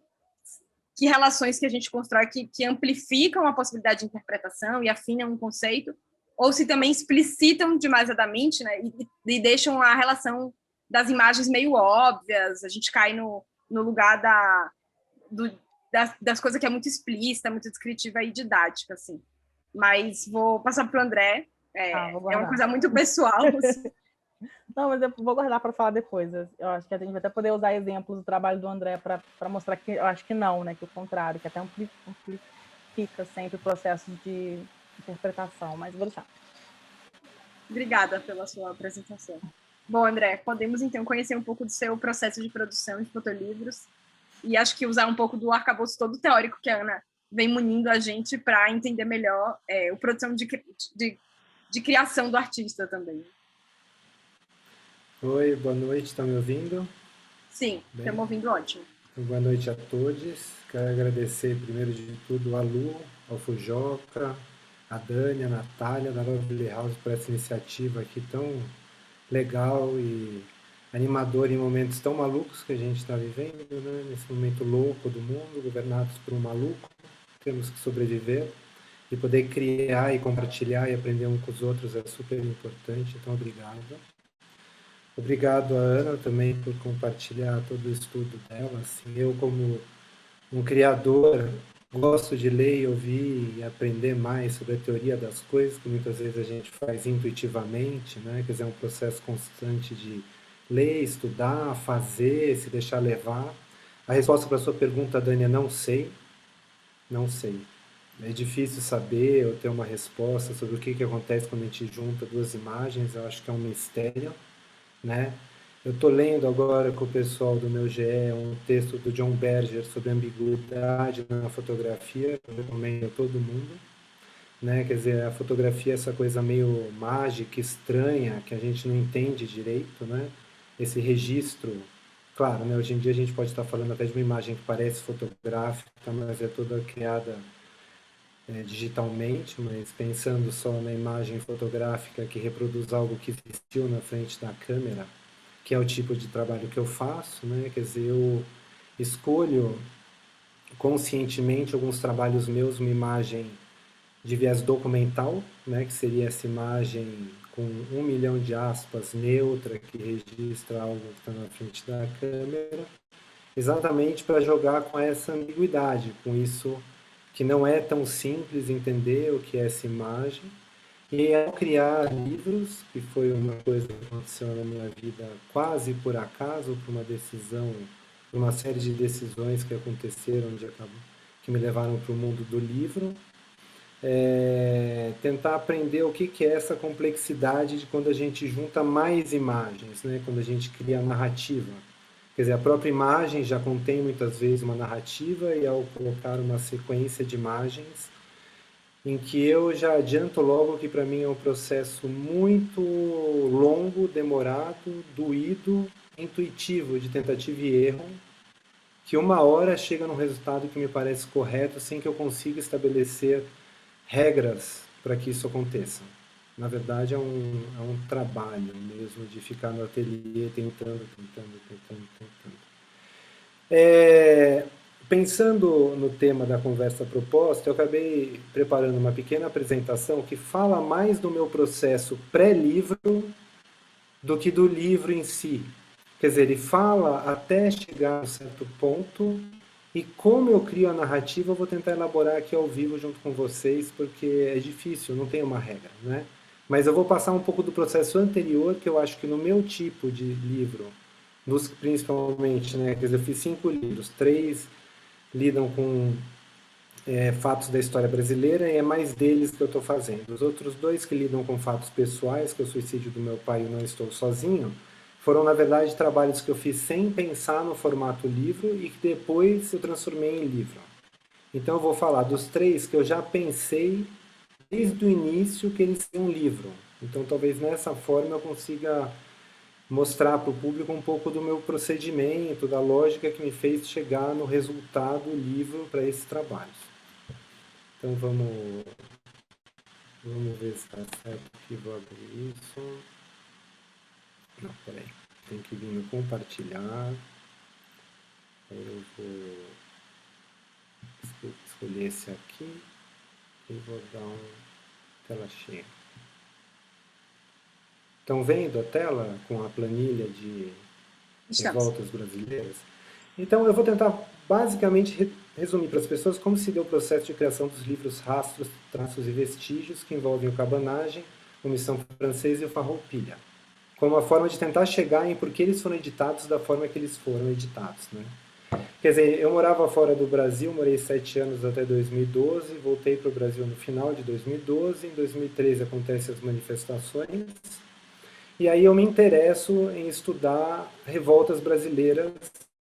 relações que a gente constrói que amplificam a possibilidade de interpretação e afinam um conceito, ou se também explicitam demasiadamente, né? E deixam a relação das imagens meio óbvias, a gente cai no lugar das coisas que é muito explícita, muito descritiva e didática, assim. Mas vou passar para o André. É uma coisa muito pessoal. Assim. Não, mas eu vou guardar para falar depois. Eu acho que a gente vai até poder usar exemplos do trabalho do André para mostrar que eu acho que não, né? Que o contrário, que até amplifica sempre o processo de interpretação, mas vou deixar. Obrigada pela sua apresentação. Bom, André, podemos então conhecer um pouco do seu processo de produção de fotolivros e acho que usar um pouco do arcabouço todo teórico que a Ana vem munindo a gente para entender melhor a produção de criação do artista também. Oi, boa noite, estão me ouvindo? Sim, Bem, estamos ouvindo ótimo. então, boa noite a todos. Quero agradecer, primeiro de tudo, a Lu, ao Fujoca, a Dani, a Natália, da Lovely House, por essa iniciativa aqui tão legal e animadora em momentos tão malucos que a gente está vivendo, né? Nesse momento louco do mundo, governados por um maluco, temos que sobreviver e poder criar e compartilhar e aprender um com os outros é super importante, então obrigado. Obrigado a Ana também por compartilhar todo o estudo dela. Assim, eu, como um criador, gosto de ler e ouvir e aprender mais sobre a teoria das coisas, que muitas vezes a gente faz intuitivamente, né? Quer dizer, é um processo constante de ler, estudar, fazer, se deixar levar. A resposta para a sua pergunta, Dani, é não sei, não sei. É difícil saber ou ter uma resposta sobre o que acontece quando a gente junta duas imagens, eu acho que é um mistério, né? Eu estou lendo agora com o pessoal do meu GE um texto do John Berger sobre ambiguidade na fotografia, eu recomendo a todo mundo, né? Quer dizer, a fotografia é essa coisa meio mágica, estranha, que a gente não entende direito, né? Esse registro, claro, né? Hoje em dia a gente pode estar falando até de uma imagem que parece fotográfica, mas é toda criada digitalmente, mas pensando só na imagem fotográfica que reproduz algo que existiu na frente da câmera, que é o tipo de trabalho que eu faço, né? Quer dizer, eu escolho conscientemente alguns trabalhos meus, uma imagem de viés documental, né? Que seria essa imagem com 1 milhão de aspas, neutra, que registra algo que está na frente da câmera, exatamente para jogar com essa ambiguidade, com isso que não é tão simples entender o que é essa imagem. E ao criar livros, que foi uma coisa que aconteceu na minha vida quase por acaso, por uma decisão, por uma série de decisões que aconteceram, que me levaram para o mundo do livro, tentar aprender o que é essa complexidade de quando a gente junta mais imagens, né? Quando a gente cria narrativa. Quer dizer, a própria imagem já contém muitas vezes uma narrativa e ao colocar uma sequência de imagens, em que eu já adianto logo que para mim é um processo muito longo, demorado, doído, intuitivo, de tentativa e erro, que uma hora chega num resultado que me parece correto sem que eu consiga estabelecer regras para que isso aconteça. Na verdade, é um trabalho mesmo de ficar no ateliê tentando. Pensando no tema da conversa proposta, eu acabei preparando uma pequena apresentação que fala mais do meu processo pré-livro do que do livro em si. Quer dizer, ele fala até chegar a um certo ponto e como eu crio a narrativa, eu vou tentar elaborar aqui ao vivo junto com vocês, porque é difícil, não tem uma regra, né? Mas eu vou passar um pouco do processo anterior, que eu acho que no meu tipo de livro, principalmente, né? Quer dizer, eu fiz 5 livros, 3 lidam com fatos da história brasileira e é mais deles que eu estou fazendo. Os outros 2 que lidam com fatos pessoais, que é o suicídio do meu pai e o Não Estou Sozinho, foram, na verdade, trabalhos que eu fiz sem pensar no formato livro e que depois eu transformei em livro. Então eu vou falar dos 3 que eu já pensei desde o início que eles seriam um livro. Então talvez nessa forma eu consiga mostrar para o público um pouco do meu procedimento, da lógica que me fez chegar no resultado livro para esses trabalhos. Então vamos ver se está certo aqui, vou abrir isso. Não, peraí, tem que vir no compartilhar. Eu vou escolher esse aqui e vou dar tela cheia. Estão vendo a tela com a planilha de revoltas brasileiras? Então eu vou tentar basicamente resumir para as pessoas como se deu o processo de criação dos livros Rastros, Traços e Vestígios, que envolvem o Cabanagem, o Missão Francesa e o Farroupilha, como uma forma de tentar chegar em por que eles foram editados da forma que eles foram editados, né? Quer dizer, eu morava fora do Brasil, morei 7 anos até 2012, voltei para o Brasil no final de 2012, em 2013 acontecem as manifestações, e aí eu me interesso em estudar revoltas brasileiras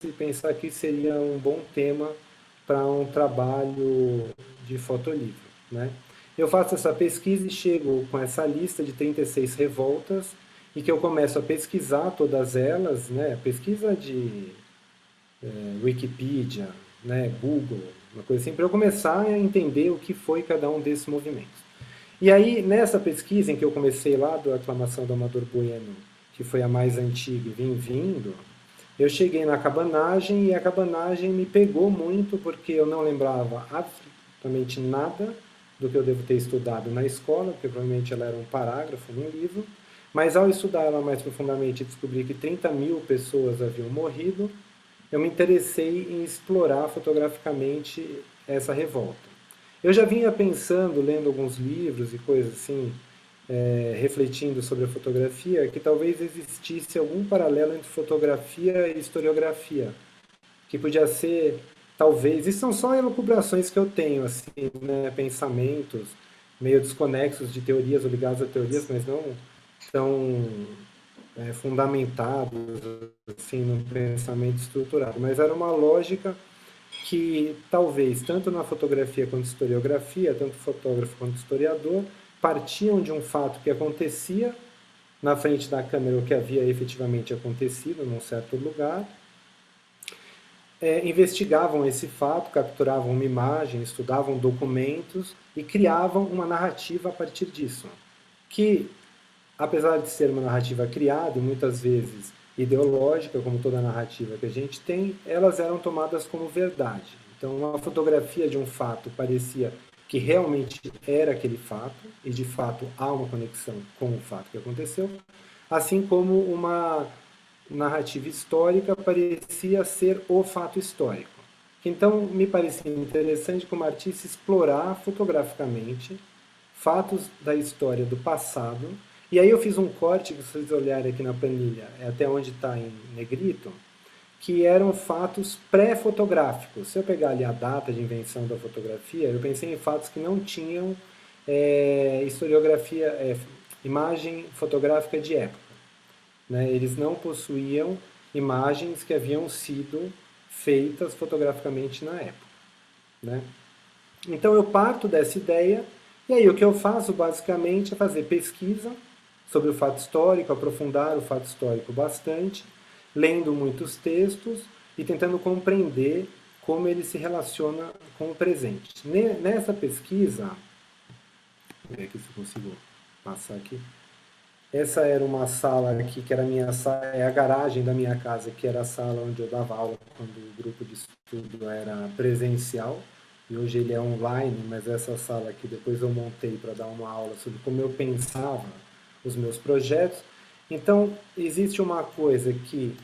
e pensar que seria um bom tema para um trabalho de fotolivro, né? Eu faço essa pesquisa e chego com essa lista de 36 revoltas e que eu começo a pesquisar todas elas, né, pesquisa de Wikipedia, né, Google, uma coisa assim, para eu começar a entender o que foi cada um desses movimentos. E aí, nessa pesquisa em que eu comecei lá do Aclamação do Amador Bueno, que foi a mais antiga e vim vindo, eu cheguei na cabanagem e a cabanagem me pegou muito porque eu não lembrava absolutamente nada do que eu devo ter estudado na escola, porque provavelmente ela era um parágrafo num livro, mas ao estudar ela mais profundamente e descobrir que 30 mil pessoas haviam morrido, eu me interessei em explorar fotograficamente essa revolta. Eu já vinha pensando, lendo alguns livros e coisas assim, refletindo sobre a fotografia, que talvez existisse algum paralelo entre fotografia e historiografia, que podia ser, talvez, isso são só elucubrações que eu tenho, assim, né, pensamentos meio desconexos de teorias ou ligados a teorias, mas não tão fundamentados assim no pensamento estruturado. Mas era uma lógica que talvez tanto na fotografia quanto historiografia, tanto fotógrafo quanto historiador, partiam de um fato que acontecia na frente da câmera, o que havia efetivamente acontecido num certo lugar, investigavam esse fato, capturavam uma imagem, estudavam documentos e criavam uma narrativa a partir disso, que, apesar de ser uma narrativa criada, e muitas vezes ideológica, como toda narrativa que a gente tem, elas eram tomadas como verdade. Então, uma fotografia de um fato parecia que realmente era aquele fato, e de fato há uma conexão com o fato que aconteceu, assim como uma narrativa histórica parecia ser o fato histórico. Então, me parecia interessante como artista explorar fotograficamente fatos da história do passado. E aí eu fiz um corte, que vocês olharem aqui na planilha, até onde está em negrito, que eram fatos pré-fotográficos. Se eu pegar ali a data de invenção da fotografia, eu pensei em fatos que não tinham historiografia, imagem fotográfica de época. Né? Eles não possuíam imagens que haviam sido feitas fotograficamente na época. Né? Então eu parto dessa ideia, e aí o que eu faço basicamente é fazer pesquisa sobre o fato histórico, aprofundar o fato histórico bastante, lendo muitos textos e tentando compreender como ele se relaciona com o presente. Nessa pesquisa, vou ver aqui se eu consigo passar aqui. Essa era uma sala aqui, que era a garagem da minha casa, que era a sala onde eu dava aula quando o grupo de estudo era presencial. E hoje ele é online, mas essa sala aqui depois eu montei para dar uma aula sobre como eu pensava os meus projetos. Então, existe uma coisa que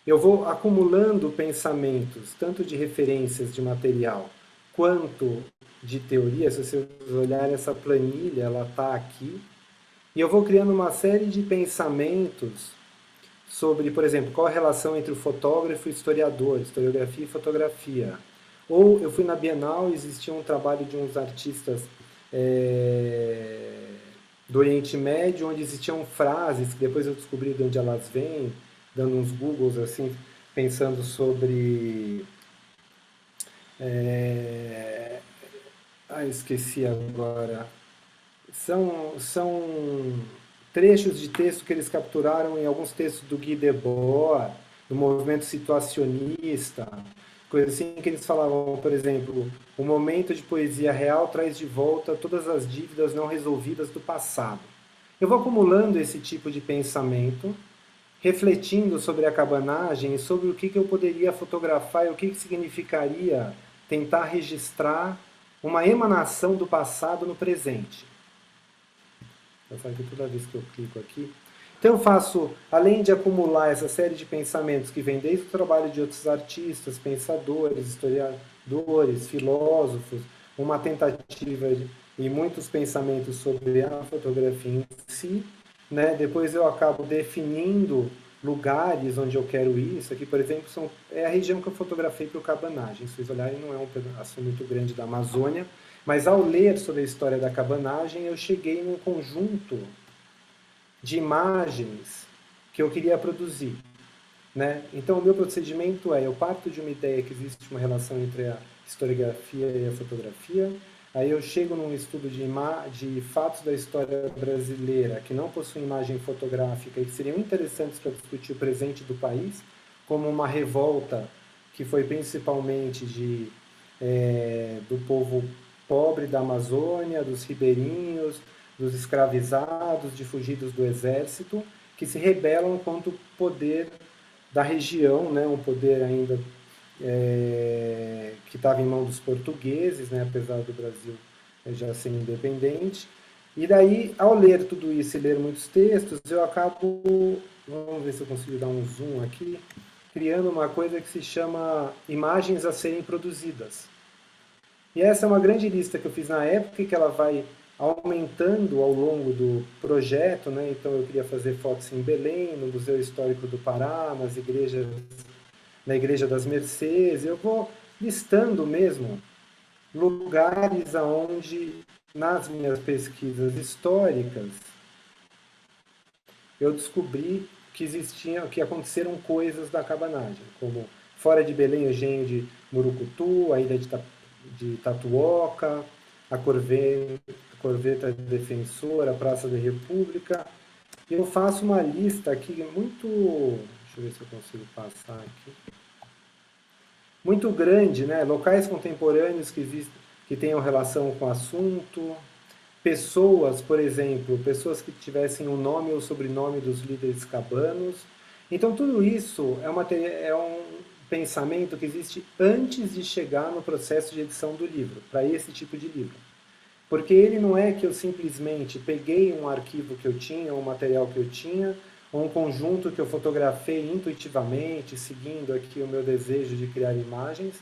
eu vou acumulando pensamentos, tanto de referências de material, quanto de teoria. Se vocês olharem essa planilha, ela está aqui. E eu vou criando uma série de pensamentos sobre, por exemplo, qual a relação entre o fotógrafo e o historiador, historiografia e fotografia. Ou eu fui na Bienal e existia um trabalho de uns artistas do Oriente Médio, onde existiam frases, que depois eu descobri de onde elas vêm, dando uns Googles assim, pensando sobre... esqueci agora. São trechos de texto que eles capturaram em alguns textos do Guy Debord, do movimento situacionista, coisa assim, que eles falavam, por exemplo, o momento de poesia real traz de volta todas as dívidas não resolvidas do passado. Eu vou acumulando esse tipo de pensamento, refletindo sobre a cabanagem e sobre o que eu poderia fotografar e o que significaria tentar registrar uma emanação do passado no presente. Eu faço aqui toda vez que eu clico aqui. Então eu faço, além de acumular essa série de pensamentos que vem desde o trabalho de outros artistas, pensadores, historiadores, filósofos, uma tentativa e muitos pensamentos sobre a fotografia em si, né? Depois eu acabo definindo lugares onde eu quero ir. Isso aqui, por exemplo, é a região que eu fotografei para o cabanagem. Se vocês olharem, não é um pedaço muito grande da Amazônia, mas ao ler sobre a história da cabanagem, eu cheguei num conjunto de imagens que eu queria produzir. Né? Então, o meu procedimento eu parto de uma ideia que existe uma relação entre a historiografia e a fotografia, aí eu chego num estudo de fatos da história brasileira que não possuem imagem fotográfica e que seriam interessantes para discutir o presente do país, como uma revolta que foi principalmente do povo pobre da Amazônia, dos ribeirinhos, dos escravizados, de fugidos do exército, que se rebelam contra o poder da região, né, um poder ainda que estava em mão dos portugueses, né, apesar do Brasil já ser independente. E daí, ao ler tudo isso e ler muitos textos, eu acabo, vamos ver se eu consigo dar um zoom aqui, criando uma coisa que se chama imagens a serem produzidas. E essa é uma grande lista que eu fiz na época, que ela vai aumentando ao longo do projeto, né? Então eu queria fazer fotos em Belém, no Museu Histórico do Pará, nas igrejas, na Igreja das Mercês. Eu vou listando mesmo lugares aonde, nas minhas pesquisas históricas, eu descobri que aconteceram coisas da cabanagem, como fora de Belém, o engenho de Murucutu, a ilha de Tatuoca, a Corveta Defensora, a Praça da República. Eu faço uma lista aqui muito... Deixa eu ver se eu consigo passar aqui. Muito grande, né? Locais contemporâneos que tenham relação com o assunto. Pessoas, por exemplo, pessoas que tivessem o nome ou sobrenome dos líderes cabanos. Então, tudo isso é um pensamento que existe antes de chegar no processo de edição do livro, para esse tipo de livro. Porque ele não é que eu simplesmente peguei um arquivo que eu tinha, um material que eu tinha, ou um conjunto que eu fotografei intuitivamente, seguindo aqui o meu desejo de criar imagens,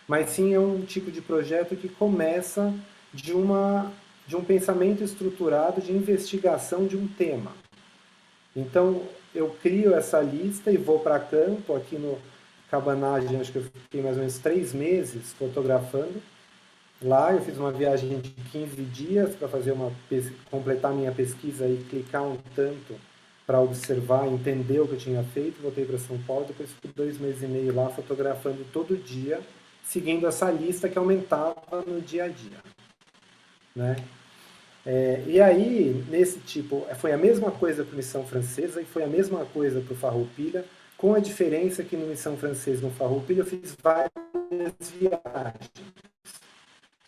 mas sim é um tipo de projeto que começa de um pensamento estruturado de investigação de um tema. Então, eu crio essa lista e vou para campo, aqui no Cabanagem, acho que eu fiquei mais ou menos 3 meses fotografando. Lá eu fiz uma viagem de 15 dias para completar minha pesquisa e clicar um tanto para observar, entender o que eu tinha feito. Voltei para São Paulo, depois fiquei 2 meses e meio lá fotografando todo dia, seguindo essa lista que aumentava no dia a dia, né? E aí, nesse tipo, foi a mesma coisa para a Missão Francesa e foi a mesma coisa para o Farroupilha, com a diferença que no Missão Francesa, no Farroupilha, eu fiz várias viagens.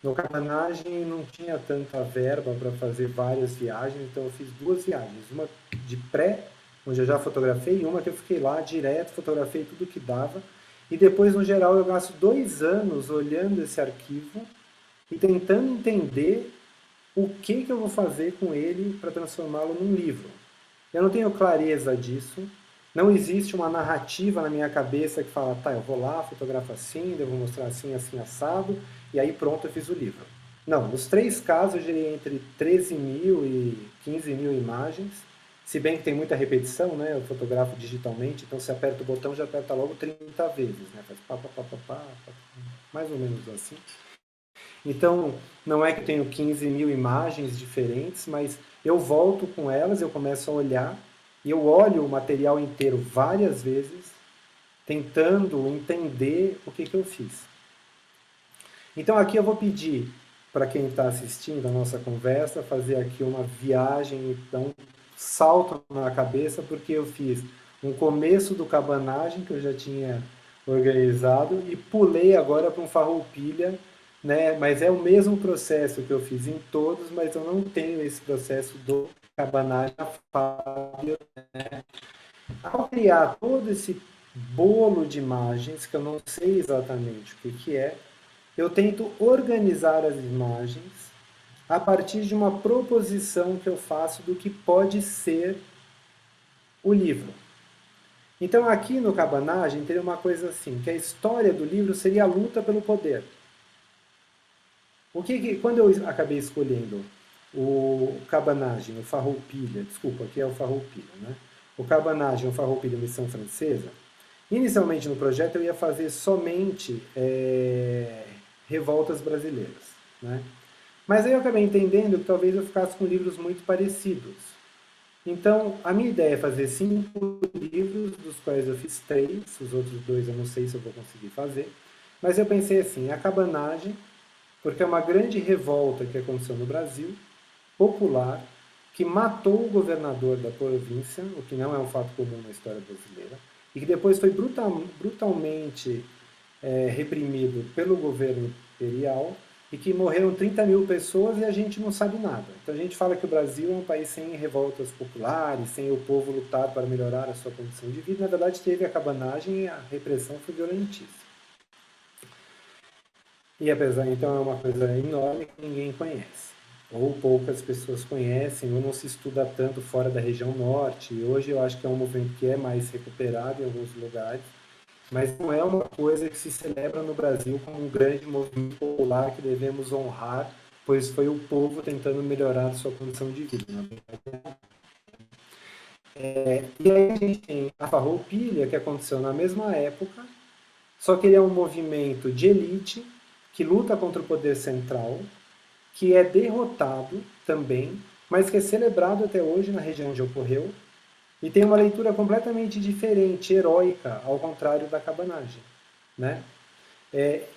No Cabanagem não tinha tanta verba para fazer várias viagens, então eu fiz 2 viagens. Uma de pré, onde eu já fotografei, e uma que eu fiquei lá direto, fotografei tudo que dava. E depois, no geral, eu gasto 2 anos olhando esse arquivo e tentando entender o que eu vou fazer com ele para transformá-lo num livro. Eu não tenho clareza disso, não existe uma narrativa na minha cabeça que fala, tá, eu vou lá, fotografo assim, eu vou mostrar assim, assim, assado, e aí pronto, eu fiz o livro. Não, nos 3 casos eu gerei entre 13 mil e 15 mil imagens, se bem que tem muita repetição, né? Eu fotografo digitalmente, então se aperta o botão, já aperta logo 30 vezes, né? Faz pá, pá, pá, pá, pá, mais ou menos assim. Então, não é que eu tenho 15 mil imagens diferentes, mas eu volto com elas, eu começo a olhar, e eu olho o material inteiro várias vezes, tentando entender o que eu fiz. Então, aqui eu vou pedir para quem está assistindo a nossa conversa, fazer aqui uma viagem, então, salto na cabeça, porque eu fiz um começo do Cabanagem, que eu já tinha organizado, e pulei agora para um Farroupilha, né? Mas é o mesmo processo que eu fiz em todos, mas eu não tenho esse processo do Cabanagem na Fábio, né? Ao criar todo esse bolo de imagens, que eu não sei exatamente o que é, eu tento organizar as imagens a partir de uma proposição que eu faço do que pode ser o livro. Então aqui no Cabanagem teria uma coisa assim, que a história do livro seria a luta pelo poder. Quando eu acabei escolhendo o Cabanagem, o Farroupilha, desculpa, aqui é o Farroupilha, né? O Cabanagem, o Farroupilha, Missão Francesa, inicialmente no projeto eu ia fazer somente revoltas brasileiras, né? Mas aí eu acabei entendendo que talvez eu ficasse com livros muito parecidos. Então, a minha ideia é fazer 5 livros, dos quais eu fiz 3, os outros 2 eu não sei se eu vou conseguir fazer, mas eu pensei assim, a Cabanagem, porque é uma grande revolta que aconteceu no Brasil, popular, que matou o governador da província, o que não é um fato comum na história brasileira, e que depois foi brutalmente reprimido pelo governo imperial, e que morreram 30 mil pessoas e a gente não sabe nada. Então a gente fala que o Brasil é um país sem revoltas populares, sem o povo lutar para melhorar a sua condição de vida. Na verdade, teve a cabanagem e a repressão foi violentíssima. E apesar, então, é uma coisa enorme que ninguém conhece. Ou poucas pessoas conhecem, ou não se estuda tanto fora da região norte. E hoje eu acho que é um movimento que é mais recuperado em alguns lugares, mas não é uma coisa que se celebra no Brasil como um grande movimento popular que devemos honrar, pois foi o povo tentando melhorar a sua condição de vida. E aí a gente tem a Farroupilha, que aconteceu na mesma época, só que ele é um movimento de elite que luta contra o poder central, que é derrotado também, mas que é celebrado até hoje na região onde ocorreu, e tem uma leitura completamente diferente, heróica, ao contrário da cabanagem, né?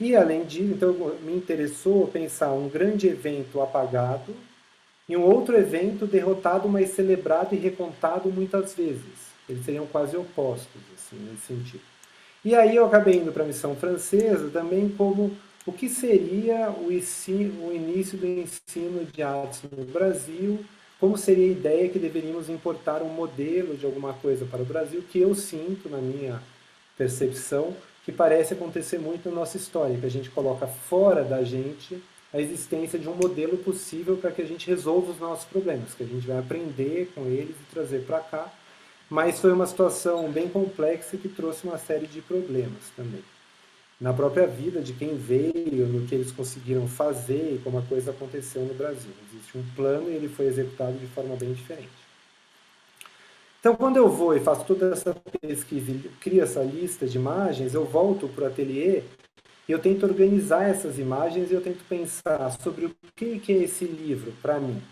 E além disso, então me interessou pensar um grande evento apagado e um outro evento derrotado, mas celebrado e recontado muitas vezes. Eles seriam quase opostos, assim, nesse sentido. E aí eu acabei indo para a missão francesa também como o que seria o início do ensino de artes no Brasil, como seria a ideia que deveríamos importar um modelo de alguma coisa para o Brasil, que eu sinto, na minha percepção, que parece acontecer muito na nossa história, que a gente coloca fora da gente a existência de um modelo possível para que a gente resolva os nossos problemas, que a gente vai aprender com eles e trazer para cá, mas foi uma situação bem complexa que trouxe uma série de problemas também. Na própria vida de quem veio, no que eles conseguiram fazer e como a coisa aconteceu no Brasil. Existe um plano e ele foi executado de forma bem diferente. Então, quando eu vou e faço toda essa pesquisa e crio essa lista de imagens, eu volto para o ateliê e eu tento organizar essas imagens e eu tento pensar sobre o que é esse livro para mim.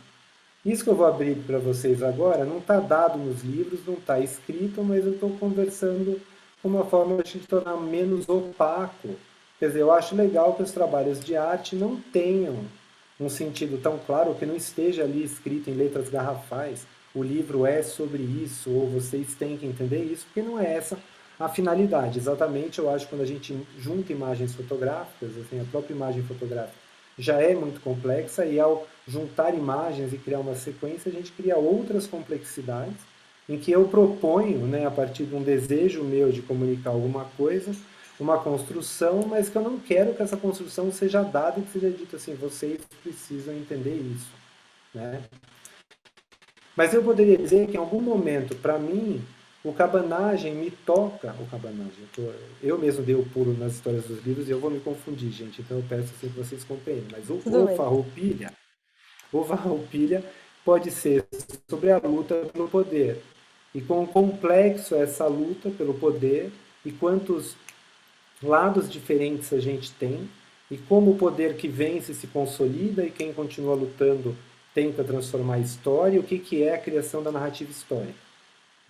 Isso que eu vou abrir para vocês agora não está dado nos livros, não está escrito, mas eu estou conversando uma forma de tornar menos opaco. Quer dizer, eu acho legal que os trabalhos de arte não tenham um sentido tão claro, que não esteja ali escrito em letras garrafais, o livro é sobre isso, ou vocês têm que entender isso, porque não é essa a finalidade. Exatamente, eu acho que quando a gente junta imagens fotográficas, assim, a própria imagem fotográfica já é muito complexa, e ao juntar imagens e criar uma sequência, a gente cria outras complexidades, em que eu proponho, né, a partir de um desejo meu de comunicar alguma coisa, uma construção, mas que eu não quero que essa construção seja dada e que seja dito assim, vocês precisam entender isso, né? Mas eu poderia dizer que em algum momento, para mim, o cabanagem me toca, o cabanagem, eu mesmo dei o pulo nas histórias dos livros e eu vou me confundir, gente, então eu peço assim que vocês compreendam, mas o Farroupilha pode ser sobre a luta pelo poder, e quão complexo é essa luta pelo poder, e quantos lados diferentes a gente tem, e como o poder que vence se consolida, e quem continua lutando tenta transformar a história, e o que é a criação da narrativa histórica,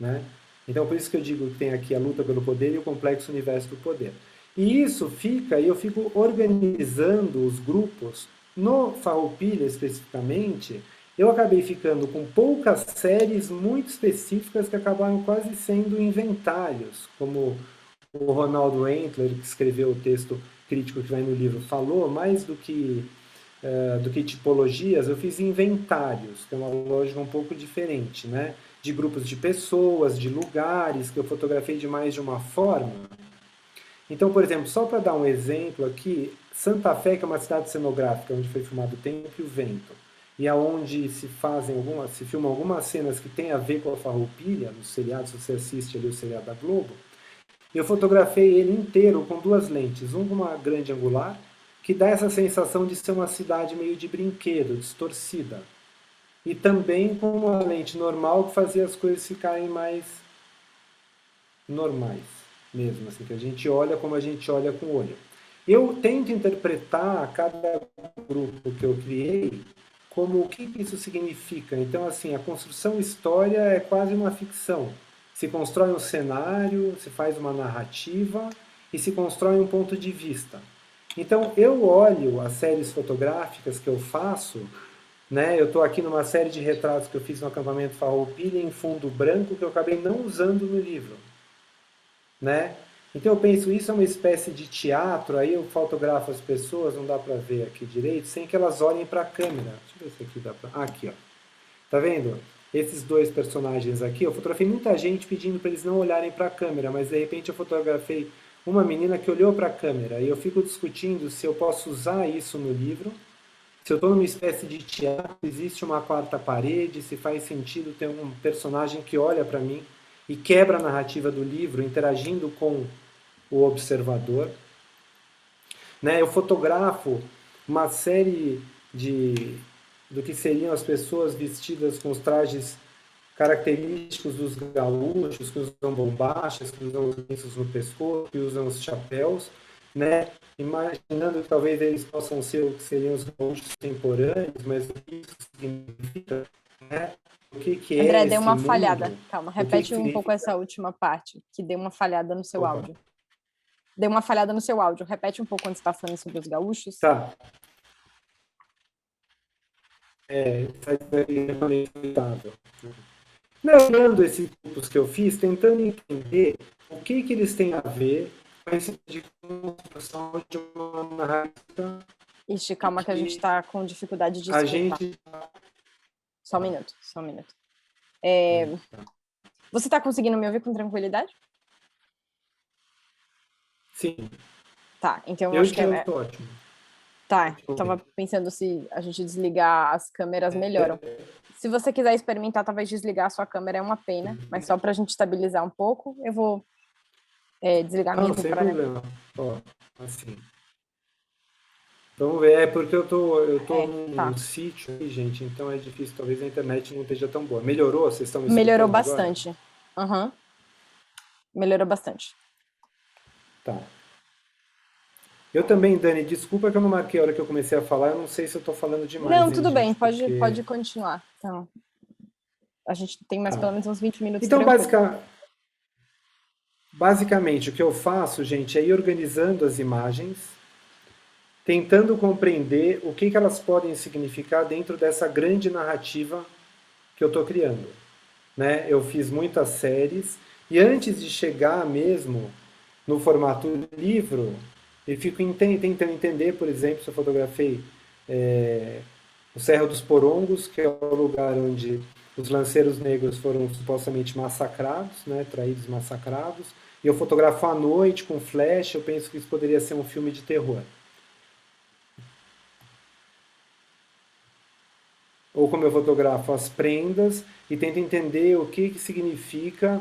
né? Então, por isso que eu digo que tem aqui a luta pelo poder e o complexo universo do poder. E isso fica, e eu fico organizando os grupos, no Farroupilha especificamente, eu acabei ficando com poucas séries muito específicas que acabaram quase sendo inventários, como o Ronaldo Entler, que escreveu o texto crítico que vai no livro, falou, mais do que tipologias, eu fiz inventários, que é uma lógica um pouco diferente, né? De grupos de pessoas, de lugares, que eu fotografei de mais de uma forma. Então, por exemplo, só para dar um exemplo aqui, Santa Fé, que é uma cidade cenográfica, onde foi filmado O Tempo e o Vento, e aonde se filmam algumas cenas que tem a ver com a Farroupilha, no seriado, se você assiste ali o seriado da Globo, eu fotografei ele inteiro com duas lentes, uma com uma grande angular, que dá essa sensação de ser uma cidade meio de brinquedo, distorcida, e também com uma lente normal que fazia as coisas ficarem mais normais, mesmo, assim, que a gente olha como a gente olha com o olho. Eu tento interpretar cada grupo que eu criei como o que isso significa. Então, assim, a construção história é quase uma ficção. Se constrói um cenário, se faz uma narrativa e se constrói um ponto de vista. Então, eu olho as séries fotográficas que eu faço, né? Eu estou aqui numa série de retratos que eu fiz no acampamento Farroupilha em fundo branco que eu acabei não usando no livro, né? Então eu penso, isso é uma espécie de teatro, aí eu fotografo as pessoas, não dá para ver aqui direito, sem que elas olhem para a câmera. Deixa eu ver se aqui dá para... Ah, aqui, ó. Tá vendo? Esses dois personagens aqui, eu fotografei muita gente pedindo para eles não olharem para a câmera, mas de repente eu fotografei uma menina que olhou para a câmera e eu fico discutindo se eu posso usar isso no livro, se eu estou numa espécie de teatro, existe uma quarta parede, se faz sentido ter um personagem que olha para mim e quebra a narrativa do livro, interagindo com o observador. Né? Eu fotografo uma série de do que seriam as pessoas vestidas com os trajes característicos dos gaúchos, que usam bombachas, que usam os lenços no pescoço, que usam os chapéus, né? Imaginando que talvez eles possam ser o que seriam os gaúchos contemporâneos, mas o que isso significa, né? O que é André, esse deu uma mundo? falhada. Calma, repete um pouco significa... essa última parte, que deu uma falhada no seu Opa. áudio. Deu uma falhada no seu áudio. Repete um pouco quando você está falando sobre os gaúchos. Tá. Inevitável. Olhando esses grupos que eu fiz, tentando entender o que eles têm a ver com esse tipo de construção de uma narrativa. Ixi, calma que a gente está com dificuldade de A escutar. gente... Só um minuto, só um minuto. Você está conseguindo me ouvir com tranquilidade? Sim. Tá, então Eu acho que estou ótimo. Tá, estava pensando se a gente desligar as câmeras melhoram. Se você quiser experimentar, talvez desligar a sua câmera é uma pena, mas só para a gente estabilizar um pouco, eu vou desligar a minha. Não, sem problema. Ó, assim. Vamos ver, porque eu tô num sítio aqui, gente, então é difícil, talvez a internet não esteja tão boa. Melhorou? Vocês estão me escutando Melhorou agora? bastante. Melhorou bastante. Tá. Eu também, Dani, desculpa que eu não marquei a hora que eu comecei a falar, eu não sei se eu estou falando demais. Não, tudo bem, porque... pode continuar. Então, a gente tem mais pelo menos uns 20 minutos. Então, basicamente, o que eu faço, gente, é ir organizando as imagens, tentando compreender o que elas podem significar dentro dessa grande narrativa que eu estou criando. Né? Eu fiz muitas séries, e antes de chegar mesmo no formato livro, eu fico tentando entender, por exemplo, se eu fotografei o Cerro dos Porongos, que é o lugar onde os lanceiros negros foram supostamente massacrados, né, traídos e massacrados, e eu fotografo à noite com flash, eu penso que isso poderia ser um filme de terror. Ou como eu fotografo as prendas e tento entender o que significa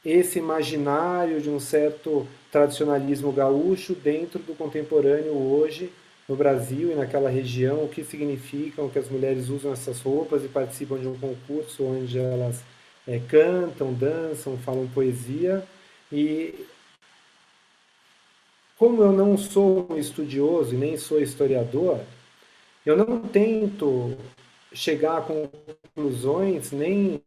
esse imaginário de um certo tradicionalismo gaúcho dentro do contemporâneo hoje no Brasil e naquela região, o que significam que as mulheres usam essas roupas e participam de um concurso onde elas cantam, dançam, falam poesia. E como eu não sou um estudioso e nem sou historiador, eu não tento chegar a conclusões nem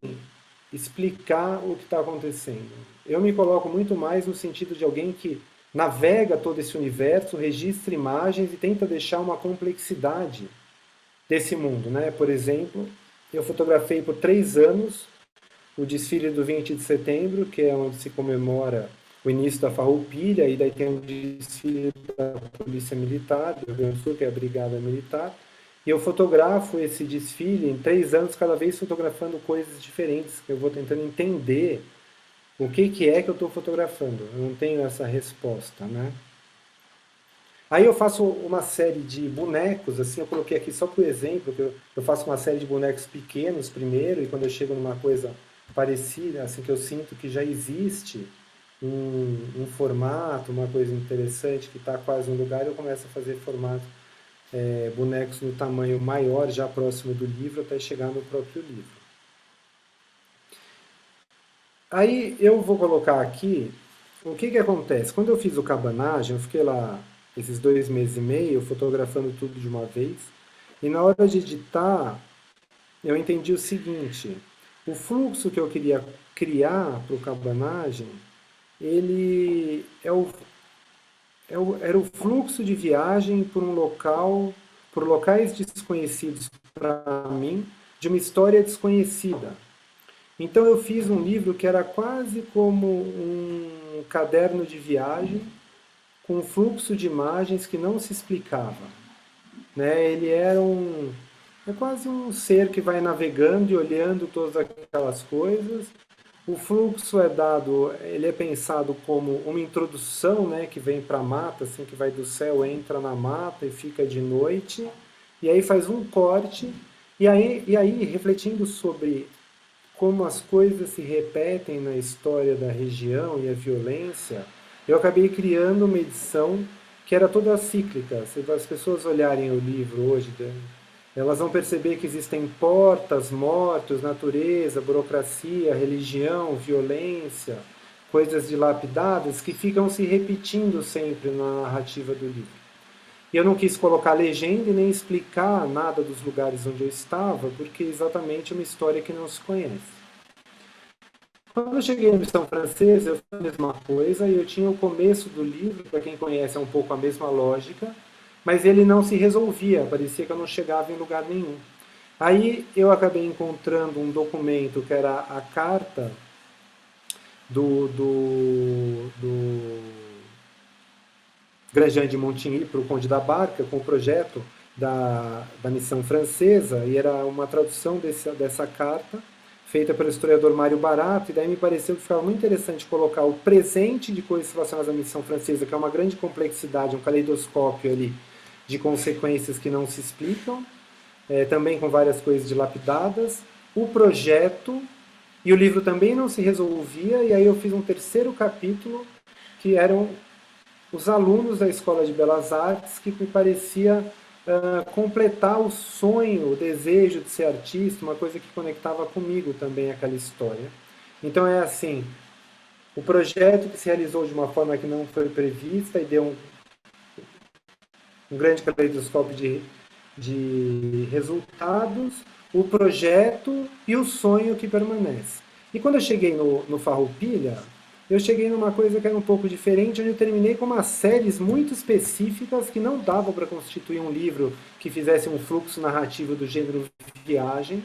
explicar o que está acontecendo. Eu me coloco muito mais no sentido de alguém que navega todo esse universo, registra imagens e tenta deixar uma complexidade desse mundo. Né? Por exemplo, eu fotografei por 3 anos o desfile do 20 de setembro, que é onde se comemora o início da Farroupilha, e daí tem o desfile da Polícia Militar, do Rio Grande do Sul, que é a Brigada Militar. E eu fotografo esse desfile em 3 anos, cada vez fotografando coisas diferentes, que eu vou tentando entender o que é que eu estou fotografando. Eu não tenho essa resposta, né? Aí eu faço uma série de bonecos, assim, eu coloquei aqui só por exemplo, que eu faço uma série de bonecos pequenos primeiro, e quando eu chego numa coisa parecida, assim, que eu sinto que já existe um formato, uma coisa interessante, que está quase no lugar, eu começo a fazer formato, bonecos no tamanho maior, já próximo do livro, até chegar no próprio livro. Aí eu vou colocar aqui o que acontece. Quando eu fiz o cabanagem, eu fiquei lá esses 2 meses e meio fotografando tudo de uma vez, e na hora de editar eu entendi o seguinte: o fluxo que eu queria criar para o cabanagem, ele é era o fluxo de viagem por um local, por locais desconhecidos para mim, de uma história desconhecida. Então eu fiz um livro que era quase como um caderno de viagem, com um fluxo de imagens que não se explicava, né? Ele era é quase um ser que vai navegando e olhando todas aquelas coisas. O fluxo ele é pensado como uma introdução, né, que vem para a mata, assim, que vai do céu, entra na mata e fica de noite, e aí faz um corte, e aí refletindo sobre como as coisas se repetem na história da região e a violência, eu acabei criando uma edição que era toda cíclica. Se as pessoas olharem o livro hoje, elas vão perceber que existem portas, mortos, natureza, burocracia, religião, violência, coisas dilapidadas que ficam se repetindo sempre na narrativa do livro. E eu não quis colocar legenda e nem explicar nada dos lugares onde eu estava, porque é exatamente uma história que não se conhece. Quando eu cheguei na missão francesa, eu fiz a mesma coisa, e eu tinha o começo do livro, para quem conhece é um pouco a mesma lógica, mas ele não se resolvia, parecia que eu não chegava em lugar nenhum. Aí eu acabei encontrando um documento que era a carta do Grandjean de Montigny para o Conde da Barca, com o projeto da missão francesa, e era uma tradução dessa carta, feita pelo historiador Mário Barato, e daí me pareceu que ficava muito interessante colocar o presente de coisas relacionadas à missão francesa, que é uma grande complexidade, um caleidoscópio ali de consequências que não se explicam, também com várias coisas dilapidadas, o projeto, e o livro também não se resolvia, e aí eu fiz um terceiro capítulo, que eram os alunos da Escola de Belas Artes, que me parecia completar o sonho, o desejo de ser artista, uma coisa que conectava comigo também aquela história. Então é assim, o projeto que se realizou de uma forma que não foi prevista e deu um grande caleidoscópio de resultados, o projeto e o sonho que permanece. E quando eu cheguei no Farroupilha, eu cheguei numa coisa que era um pouco diferente, onde eu terminei com umas séries muito específicas que não davam para constituir um livro que fizesse um fluxo narrativo do gênero viagem,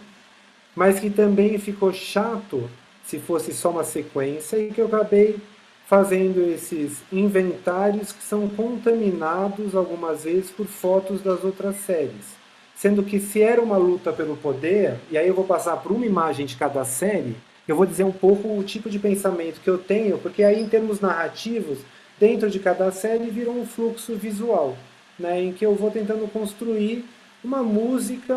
mas que também ficou chato se fosse só uma sequência, e que eu acabei fazendo esses inventários que são contaminados algumas vezes por fotos das outras séries. Sendo que se era uma luta pelo poder, e aí eu vou passar por uma imagem de cada série, eu vou dizer um pouco o tipo de pensamento que eu tenho, porque aí em termos narrativos, dentro de cada série virou um fluxo visual, né, em que eu vou tentando construir uma música.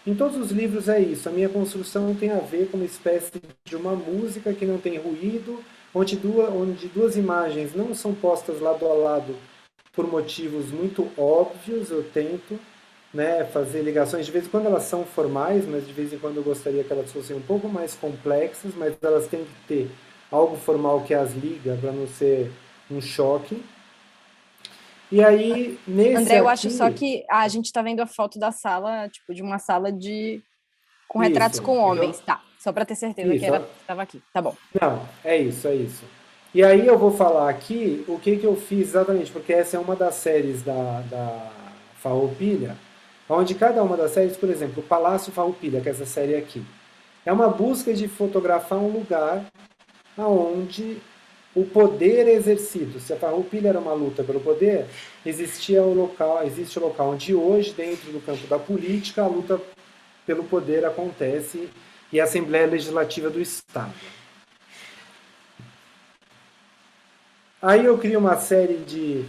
Em todos os livros é isso, a minha construção tem a ver com uma espécie de uma música que não tem ruído, onde duas imagens não são postas lado a lado por motivos muito óbvios. Eu tento, né, fazer ligações, de vez em quando elas são formais, mas de vez em quando eu gostaria que elas fossem um pouco mais complexas, mas elas têm que ter algo formal que as liga para não ser um choque. E aí, nesse André, eu aqui, acho só que a gente está vendo a foto da sala, tipo, de uma sala com retratos isso, com homens, tá? Só para ter certeza isso, que estava aqui, tá bom. não, é isso, é isso. E aí eu vou falar aqui o que eu fiz exatamente, porque essa é uma das séries da Farroupilha, onde cada uma das séries, por exemplo, o Palácio Farroupilha, que é essa série aqui, é uma busca de fotografar um lugar onde o poder é exercido. Se a Farroupilha era uma luta pelo poder, existe o local onde hoje, dentro do campo da política, a luta pelo poder acontece, e a Assembleia Legislativa do Estado. Aí eu crio uma série de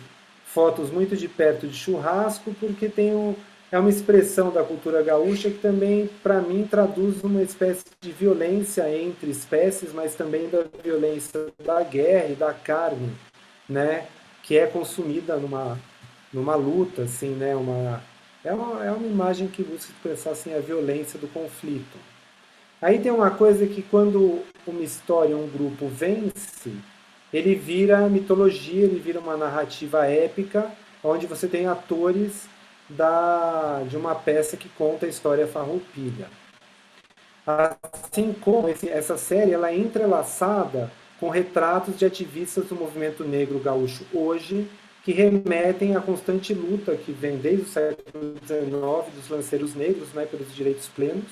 fotos muito de perto de churrasco, porque é uma expressão da cultura gaúcha que também, para mim, traduz uma espécie de violência entre espécies, mas também da violência da guerra e da carne, né, que é consumida numa luta, assim, né, é uma imagem que busca expressar assim, a violência do conflito. Aí tem uma coisa que quando uma história, um grupo vence, ele vira mitologia, ele vira uma narrativa épica, onde você tem atores de uma peça que conta a história Farroupilha. Assim como essa série ela é entrelaçada com retratos de ativistas do movimento negro gaúcho hoje, que remetem à constante luta que vem desde o século XIX dos lanceiros negros, né, pelos direitos plenos.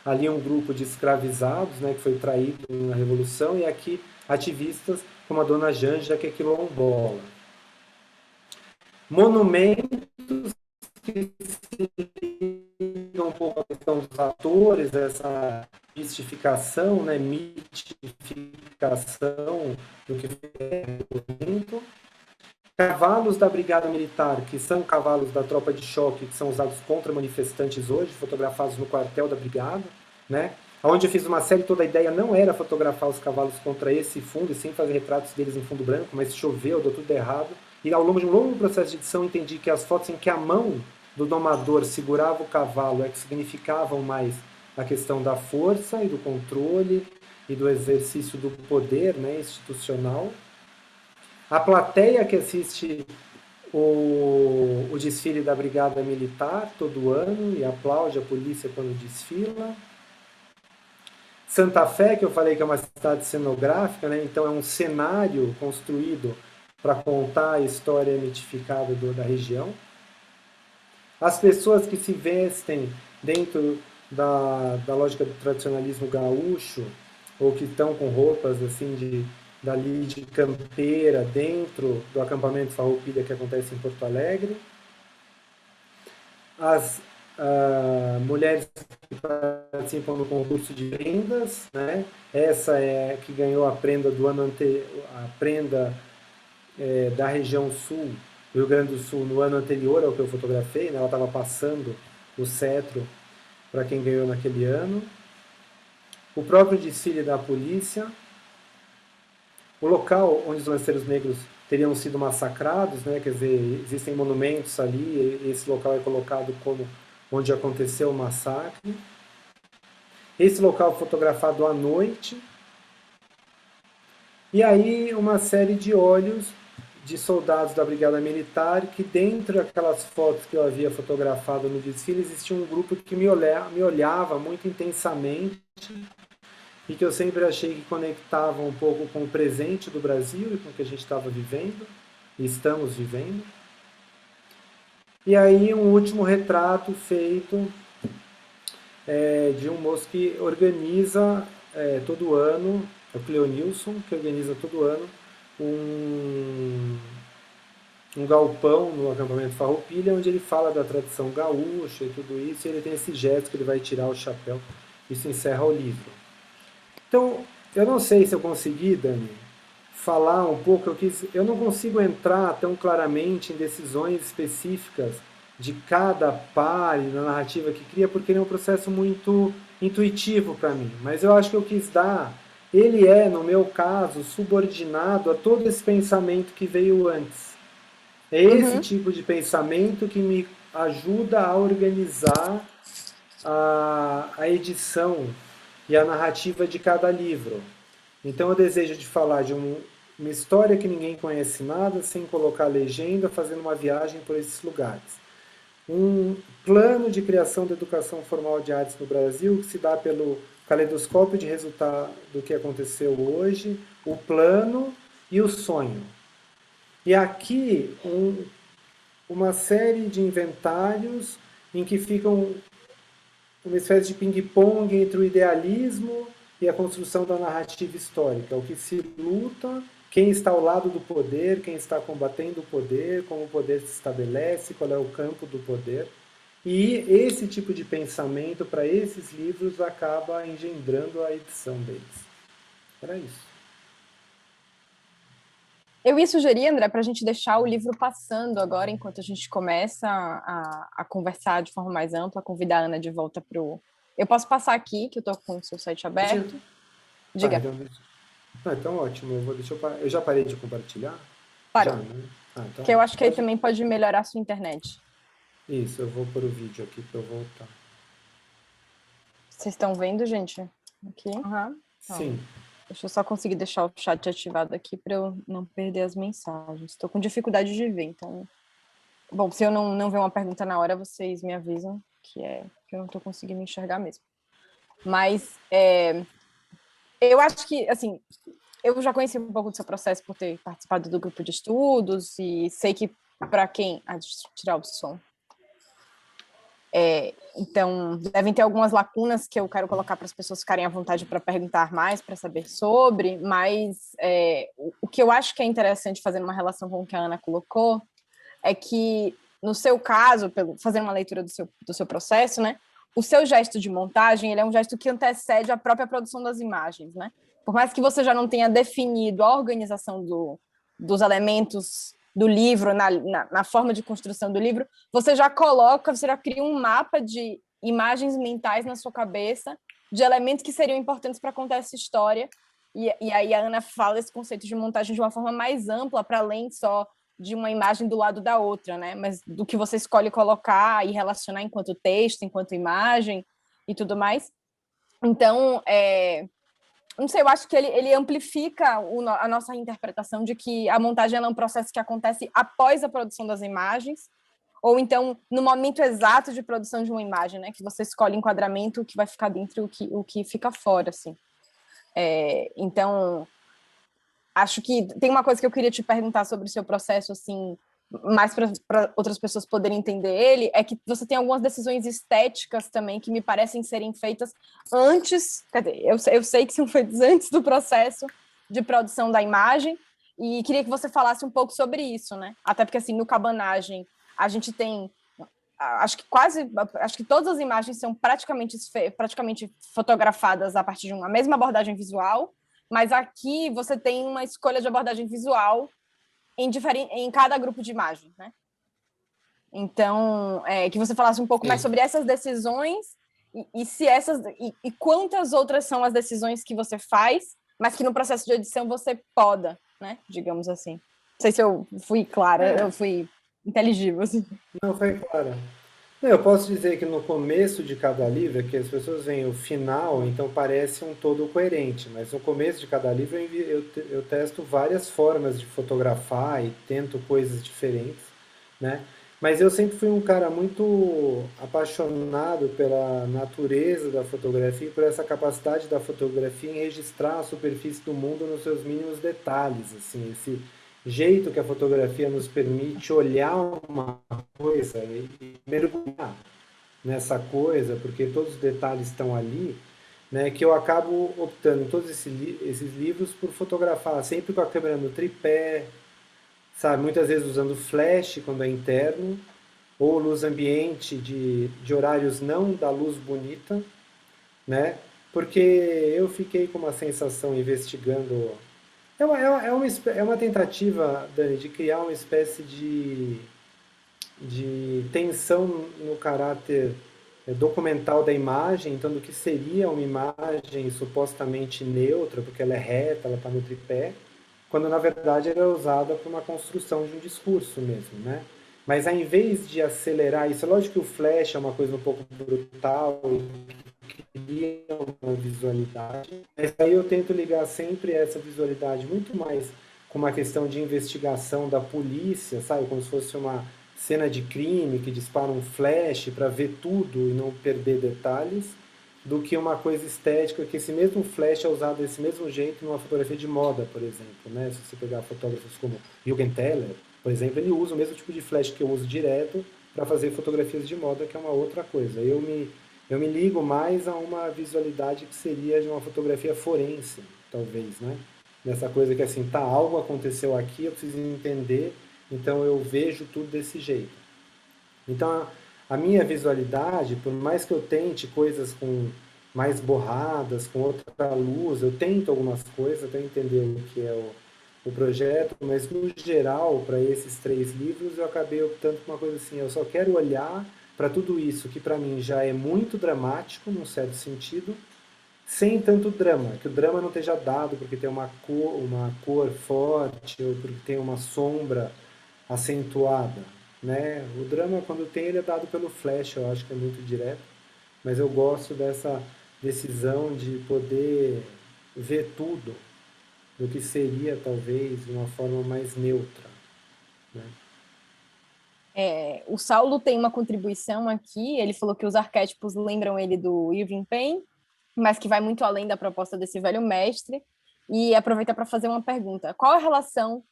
Ali um grupo de escravizados, né, que foi traído na Revolução, e aqui ativistas como a Dona Janja, que é quilombola. Monumentos que se ligam um pouco à questão dos atores, essa mistificação, né, mitificação do que é o movimento. Cavalos da Brigada Militar, que são cavalos da tropa de choque, que são usados contra manifestantes hoje, fotografados no quartel da Brigada, né? Onde eu fiz uma série, toda a ideia não era fotografar os cavalos contra esse fundo, e sim fazer retratos deles em fundo branco, mas choveu, deu tudo errado. E ao longo de um longo processo de edição, entendi que as fotos em que a mão do domador segurava o cavalo é que significavam mais a questão da força e do controle e do exercício do poder, né, institucional. A plateia que assiste o desfile da Brigada Militar todo ano e aplaude a polícia quando desfila. Santa Fé, que eu falei que é uma cidade cenográfica, né? Então é um cenário construído para contar a história mitificada da região. As pessoas que se vestem dentro da lógica do tradicionalismo gaúcho, ou que estão com roupas assim dali de campeira dentro do acampamento Farroupilha que acontece em Porto Alegre. As mulheres que participam do concurso de prendas, né? Essa é que ganhou a prenda do ano anterior, a prenda da região sul do Rio Grande do Sul no ano anterior ao que eu fotografei, né? Ela estava passando o cetro para quem ganhou naquele ano. O próprio desfile da polícia, o local onde os lanceiros negros teriam sido massacrados, né? Quer dizer, existem monumentos ali, esse local é colocado como onde aconteceu o massacre. Esse local fotografado à noite. E aí uma série de olhos de soldados da Brigada Militar, que dentro daquelas fotos que eu havia fotografado no desfile, existia um grupo que me olhava muito intensamente e que eu sempre achei que conectava um pouco com o presente do Brasil e com o que a gente estava vivendo, e estamos vivendo. E aí um último retrato feito de um moço que organiza todo ano, é o Cleonilson, que organiza todo ano um galpão no acampamento Farroupilha, onde ele fala da tradição gaúcha e tudo isso, e ele tem esse gesto que ele vai tirar o chapéu. Isso encerra o livro. Então, eu não sei se eu consegui, Dani, falar um pouco, eu não consigo entrar tão claramente em decisões específicas de cada par e da narrativa que cria, porque ele é um processo muito intuitivo para mim. Mas eu acho que eu quis dar, ele é, no meu caso, subordinado a todo esse pensamento que veio antes. É esse tipo de pensamento que me ajuda a organizar a edição e a narrativa de cada livro. Então eu desejo de falar de uma história que ninguém conhece nada, sem colocar legenda, fazendo uma viagem por esses lugares. Um plano de criação da educação formal de artes no Brasil, que se dá pelo caleidoscópio de resultado do que aconteceu hoje, o plano e o sonho. E aqui uma série de inventários em que ficam uma espécie de ping-pong entre o idealismo e a construção da narrativa histórica, o que se luta, quem está ao lado do poder, quem está combatendo o poder, como o poder se estabelece, qual é o campo do poder. E esse tipo de pensamento para esses livros acaba engendrando a edição deles. Era isso. Eu ia sugerir, André, para a gente deixar o livro passando agora, enquanto a gente começa a conversar de forma mais ampla, convidar a Ana de volta para o... Eu posso passar aqui, que eu estou com o seu site aberto. Diga. Então ótimo, eu já parei de compartilhar? Parou. Já, né? Então, porque eu acho que aí também pode melhorar a sua internet. Isso, eu vou pôr o vídeo aqui para eu voltar. Vocês estão vendo, gente? Aqui? Sim. Deixa eu só conseguir deixar o chat ativado aqui para eu não perder as mensagens. Estou com dificuldade de ver, então... Bom, se eu não ver uma pergunta na hora, vocês me avisam que eu não estou conseguindo enxergar mesmo. Mas eu acho que, assim, eu já conheci um pouco do seu processo por ter participado do grupo de estudos e sei que para quem... deixa eu tirar o som. Então, devem ter algumas lacunas que eu quero colocar para as pessoas ficarem à vontade para perguntar mais, para saber sobre, mas o que eu acho que é interessante fazendo uma relação com o que a Ana colocou é que, no seu caso, fazendo uma leitura do seu processo, né, o seu gesto de montagem ele é um gesto que antecede a própria produção das imagens, né? Por mais que você já não tenha definido a organização dos elementos do livro, na forma de construção do livro, você já cria um mapa de imagens mentais na sua cabeça, de elementos que seriam importantes para contar essa história, e aí a Ana fala esse conceito de montagem de uma forma mais ampla, para além só de uma imagem do lado da outra, né? Mas do que você escolhe colocar e relacionar enquanto texto, enquanto imagem e tudo mais. Então, não sei, eu acho que ele amplifica a nossa interpretação de que a montagem é um processo que acontece após a produção das imagens, ou então no momento exato de produção de uma imagem, né? Que você escolhe o enquadramento, o que vai ficar dentro e o que fica fora, assim. Então, acho que tem uma coisa que eu queria te perguntar sobre o seu processo, assim, mais para outras pessoas poderem entender ele, é que você tem algumas decisões estéticas também que me parecem serem feitas antes, quer dizer, eu sei que são feitas antes do processo de produção da imagem, e queria que você falasse um pouco sobre isso, né? Até porque, assim, no Cabanagem, a gente tem, acho que todas as imagens são praticamente fotografadas a partir de uma mesma abordagem visual, mas aqui você tem uma escolha de abordagem visual em cada grupo de imagem, né? Então, que você falasse um pouco mais sobre essas decisões e quantas outras são as decisões que você faz, mas que no processo de edição você poda, né? Digamos assim. Não sei se eu fui clara, eu fui inteligível, assim. Não, foi claro. Eu posso dizer que no começo de cada livro, que as pessoas veem o final, então parece um todo coerente, mas no começo de cada livro eu testo várias formas de fotografar e tento coisas diferentes, né? Mas eu sempre fui um cara muito apaixonado pela natureza da fotografia e por essa capacidade da fotografia em registrar a superfície do mundo nos seus mínimos detalhes, assim, esse jeito que a fotografia nos permite olhar uma coisa e mergulhar nessa coisa, porque todos os detalhes estão ali, né, que eu acabo optando em todos esses livros por fotografar sempre com a câmera no tripé, sabe, muitas vezes usando flash quando é interno, ou luz ambiente de horários não da luz bonita, né, porque eu fiquei com uma sensação investigando. É uma tentativa, Dani, de criar uma espécie de tensão no caráter documental da imagem, então do que seria uma imagem supostamente neutra, porque ela é reta, ela está no tripé, quando na verdade ela é usada para uma construção de um discurso mesmo, né? Mas ao invés de acelerar isso, é lógico que o flash é uma coisa um pouco brutal, cria uma visualidade, mas aí eu tento ligar sempre essa visualidade muito mais com uma questão de investigação da polícia, sabe? Como se fosse uma cena de crime que dispara um flash para ver tudo e não perder detalhes, do que uma coisa estética, que esse mesmo flash é usado desse mesmo jeito numa fotografia de moda, por exemplo, né? Se você pegar fotógrafos como Jürgen Teller, por exemplo, ele usa o mesmo tipo de flash que eu uso direto para fazer fotografias de moda, que é uma outra coisa. Eu me ligo mais a uma visualidade que seria de uma fotografia forense, talvez, né? Nessa coisa que assim, tá, algo aconteceu aqui, eu preciso entender, então eu vejo tudo desse jeito. Então, a minha visualidade, por mais que eu tente coisas com mais borradas, com outra luz, eu tento algumas coisas até entender o que é o projeto, mas no geral, para esses 3 livros, eu acabei optando por uma coisa assim, eu só quero olhar para tudo isso, que para mim já é muito dramático, num certo sentido, sem tanto drama, que o drama não esteja dado porque tem uma cor forte, ou porque tem uma sombra acentuada, né? O drama, quando tem, ele é dado pelo flash, eu acho que é muito direto, mas eu gosto dessa decisão de poder ver tudo, do que seria, talvez, de uma forma mais neutra, né? O Saulo tem uma contribuição aqui, ele falou que os arquétipos lembram ele do Irving Penn, mas que vai muito além da proposta desse velho mestre, e aproveitar para fazer uma pergunta. Qual a relação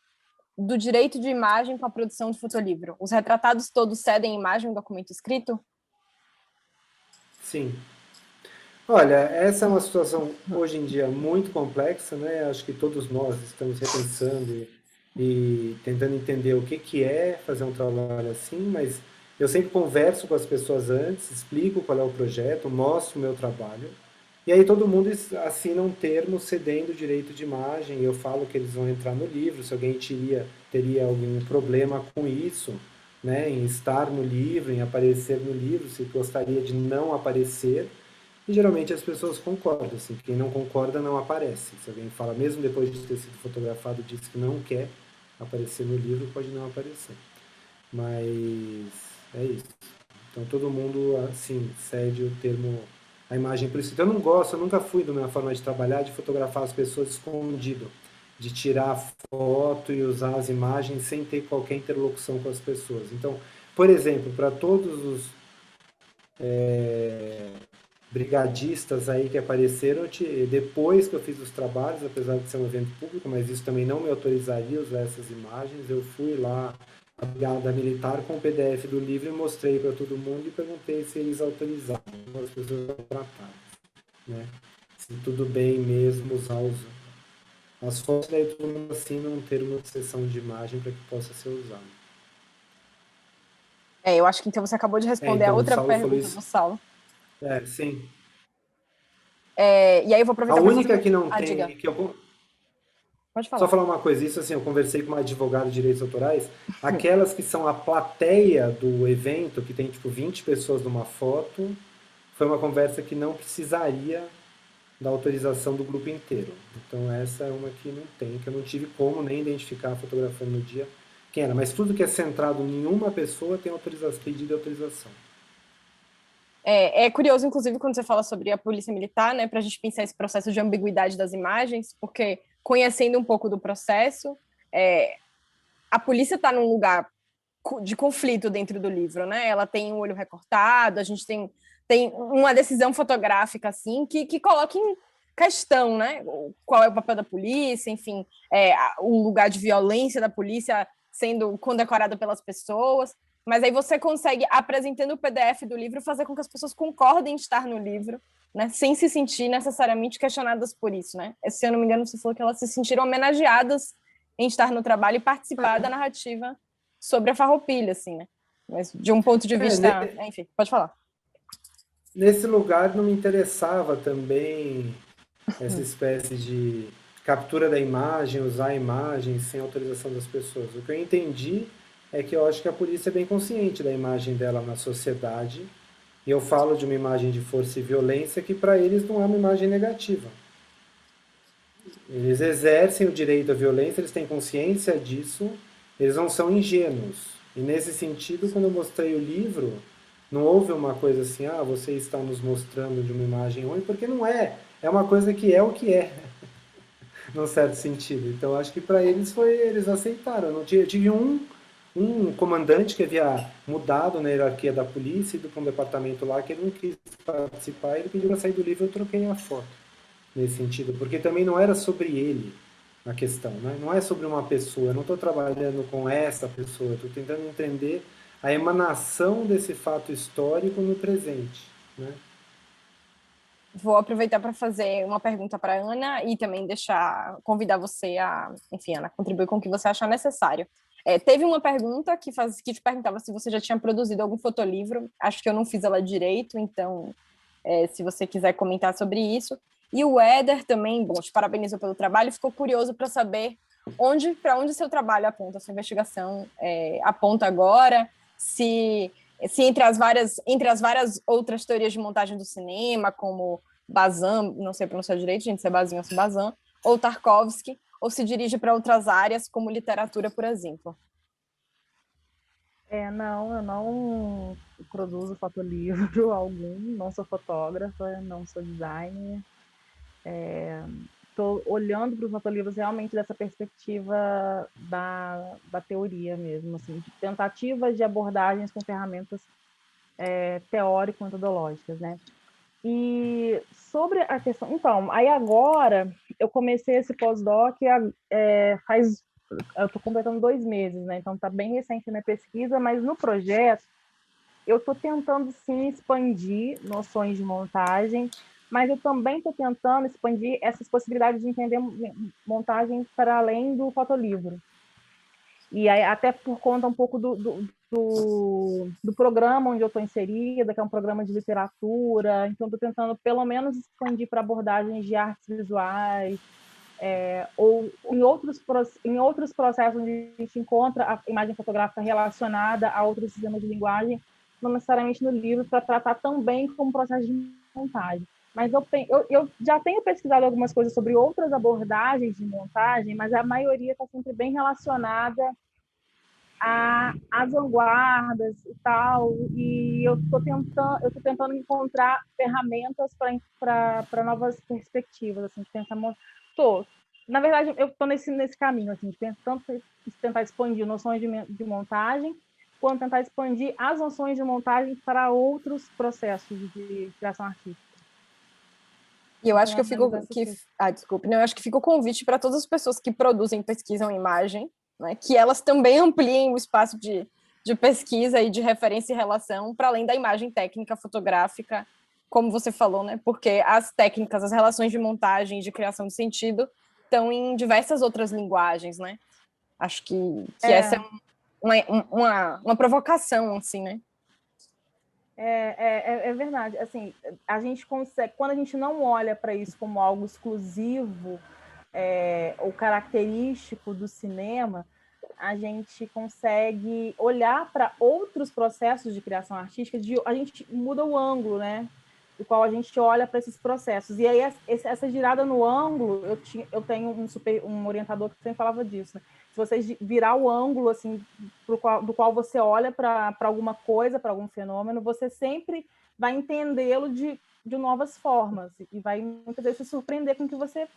do direito de imagem com a produção de fotolivro? Os retratados todos cedem imagem em documento escrito? Sim. Olha, essa é uma situação hoje em dia muito complexa, né? Acho que todos nós estamos repensando e tentando entender o que é fazer um trabalho assim, mas eu sempre converso com as pessoas antes, explico qual é o projeto, mostro o meu trabalho, e aí todo mundo assina um termo cedendo o direito de imagem, e eu falo que eles vão entrar no livro, se alguém teria algum problema com isso, né, em estar no livro, em aparecer no livro, se gostaria de não aparecer, e geralmente as pessoas concordam, assim, quem não concorda não aparece. Se alguém fala, mesmo depois de ter sido fotografado, diz que não quer aparecer no livro, pode não aparecer. Mas é isso. Então todo mundo, assim, cede o termo, a imagem por escrito. Eu não gosto, eu nunca fui, da minha forma de trabalhar, de fotografar as pessoas escondido, de tirar foto e usar as imagens sem ter qualquer interlocução com as pessoas. Então, por exemplo, para todos os brigadistas aí que apareceram depois que eu fiz os trabalhos, apesar de ser um evento público, mas isso também não me autorizaria usar essas imagens. Eu fui lá, a Brigada Militar, com o PDF do livro e mostrei para todo mundo e perguntei se eles autorizavam as pessoas tratadas, né? Se tudo bem mesmo usar as fotos, daí todo mundo assina um termo de cessão de imagem para que possa ser usado. Eu acho que então você acabou de responder a Então o outra Saulo falou pergunta isso. do Saulo. Sim. E aí eu vou A aproveitar para fazer única uma... que não diga. tem, que eu Pode só falar. falar uma coisa, isso assim, eu conversei com uma advogada de direitos autorais, aquelas que são a plateia do evento, que tem tipo 20 pessoas numa foto, foi uma conversa que não precisaria da autorização do grupo inteiro. Então essa é uma que não tem, que eu não tive como nem identificar fotografando no dia quem era. Mas tudo que é centrado em uma pessoa tem autorização, pedido de autorização. É curioso, inclusive, quando você fala sobre a polícia militar, né, para a gente pensar esse processo de ambiguidade das imagens, porque conhecendo um pouco do processo, a polícia está num lugar de conflito dentro do livro, né? Ela tem um olho recortado, a gente tem uma decisão fotográfica assim que coloca em questão, né? Qual é o papel da polícia, enfim, o lugar de violência da polícia sendo condecorada pelas pessoas. Mas aí você consegue, apresentando o PDF do livro, fazer com que as pessoas concordem em estar no livro, né? Sem se sentir necessariamente questionadas por isso, né? Se eu não me engano, você falou que elas se sentiram homenageadas em estar no trabalho e participar da narrativa sobre a Farroupilha, assim, né? Mas de um ponto de vista... Enfim, pode falar. Nesse lugar não me interessava também essa espécie de captura da imagem, usar a imagem sem autorização das pessoas. O que eu entendi é que eu acho que a polícia é bem consciente da imagem dela na sociedade, e eu falo de uma imagem de força e violência que para eles não é uma imagem negativa. Eles exercem o direito à violência, eles têm consciência disso, eles não são ingênuos. E nesse sentido, quando eu mostrei o livro, não houve uma coisa assim, você está nos mostrando de uma imagem ruim, porque não é. É uma coisa que é o que é, num certo sentido. Então, acho que para eles eles aceitaram. Eu tive um comandante que havia mudado na hierarquia da polícia e ido para um departamento lá que ele não quis participar, ele pediu para sair do livro, eu troquei a foto nesse sentido, porque também não era sobre ele a questão, né? Não é sobre uma pessoa, eu não estou trabalhando com essa pessoa, estou tentando entender a emanação desse fato histórico no presente, né? Vou aproveitar para fazer uma pergunta para a Ana e também convidar você a, enfim, Ana, contribuir com o que você achar necessário. Teve uma pergunta que te perguntava se você já tinha produzido algum fotolivro, acho que eu não fiz ela direito, então se você quiser comentar sobre isso. E o Éder também, bom, te parabenizo pelo trabalho, ficou curioso para saber para onde seu trabalho aponta, a sua investigação aponta agora, se entre as várias outras teorias de montagem do cinema, como Bazin, não sei pronunciar direito, gente, se é Bazin ou se é Bazin, ou Tarkovsky, ou se dirige para outras áreas, como literatura, por exemplo. Não, eu não produzo fotolivro algum, não sou fotógrafa, não sou designer. Estou olhando para os fotolivros realmente dessa perspectiva da teoria mesmo, assim, de tentativas de abordagens com ferramentas teórico-metodológicas, né? E sobre a questão... Então, aí agora eu comecei esse pós-doc eu estou completando 2 meses, né? Então está bem recente a minha pesquisa, mas no projeto eu estou tentando sim expandir noções de montagem, mas eu também estou tentando expandir essas possibilidades de entender montagem para além do fotolivro. E aí, até por conta um pouco do programa onde eu estou inserida, que é um programa de literatura, então estou tentando pelo menos expandir para abordagens de artes visuais, ou em outros processos onde a gente encontra a imagem fotográfica relacionada a outros sistemas de linguagem, não necessariamente no livro, para tratar também como processo de montagem. Mas eu já tenho pesquisado algumas coisas sobre outras abordagens de montagem, mas a maioria está sempre bem relacionada às vanguardas e tal, e eu estou tentando encontrar ferramentas para novas perspectivas, assim, de na verdade, eu estou nesse caminho, assim, de tentar expandir noções de montagem, quanto tentar expandir as noções de montagem para outros processos de criação artística. E eu acho que desculpe, não, eu acho que fica o convite para todas as pessoas que produzem, pesquisam imagem, né, que elas também ampliem o espaço de pesquisa e de referência e relação para além da imagem técnica fotográfica, como você falou, né? Porque as técnicas, as relações de montagem, de criação de sentido, estão em diversas outras linguagens, né? Acho que essa é uma provocação, assim, né? É verdade. Assim, a gente consegue, quando a gente não olha para isso como algo exclusivo ou característico do cinema, a gente consegue olhar para outros processos de criação artística, a gente muda o ângulo, né? Do qual a gente olha para esses processos. E aí, essa girada no ângulo, eu tenho um orientador que sempre falava disso, né? Se você virar o ângulo, assim, do qual você olha para alguma coisa, para algum fenômeno, você sempre vai entendê-lo de novas formas e vai, muitas vezes, se surpreender com o que você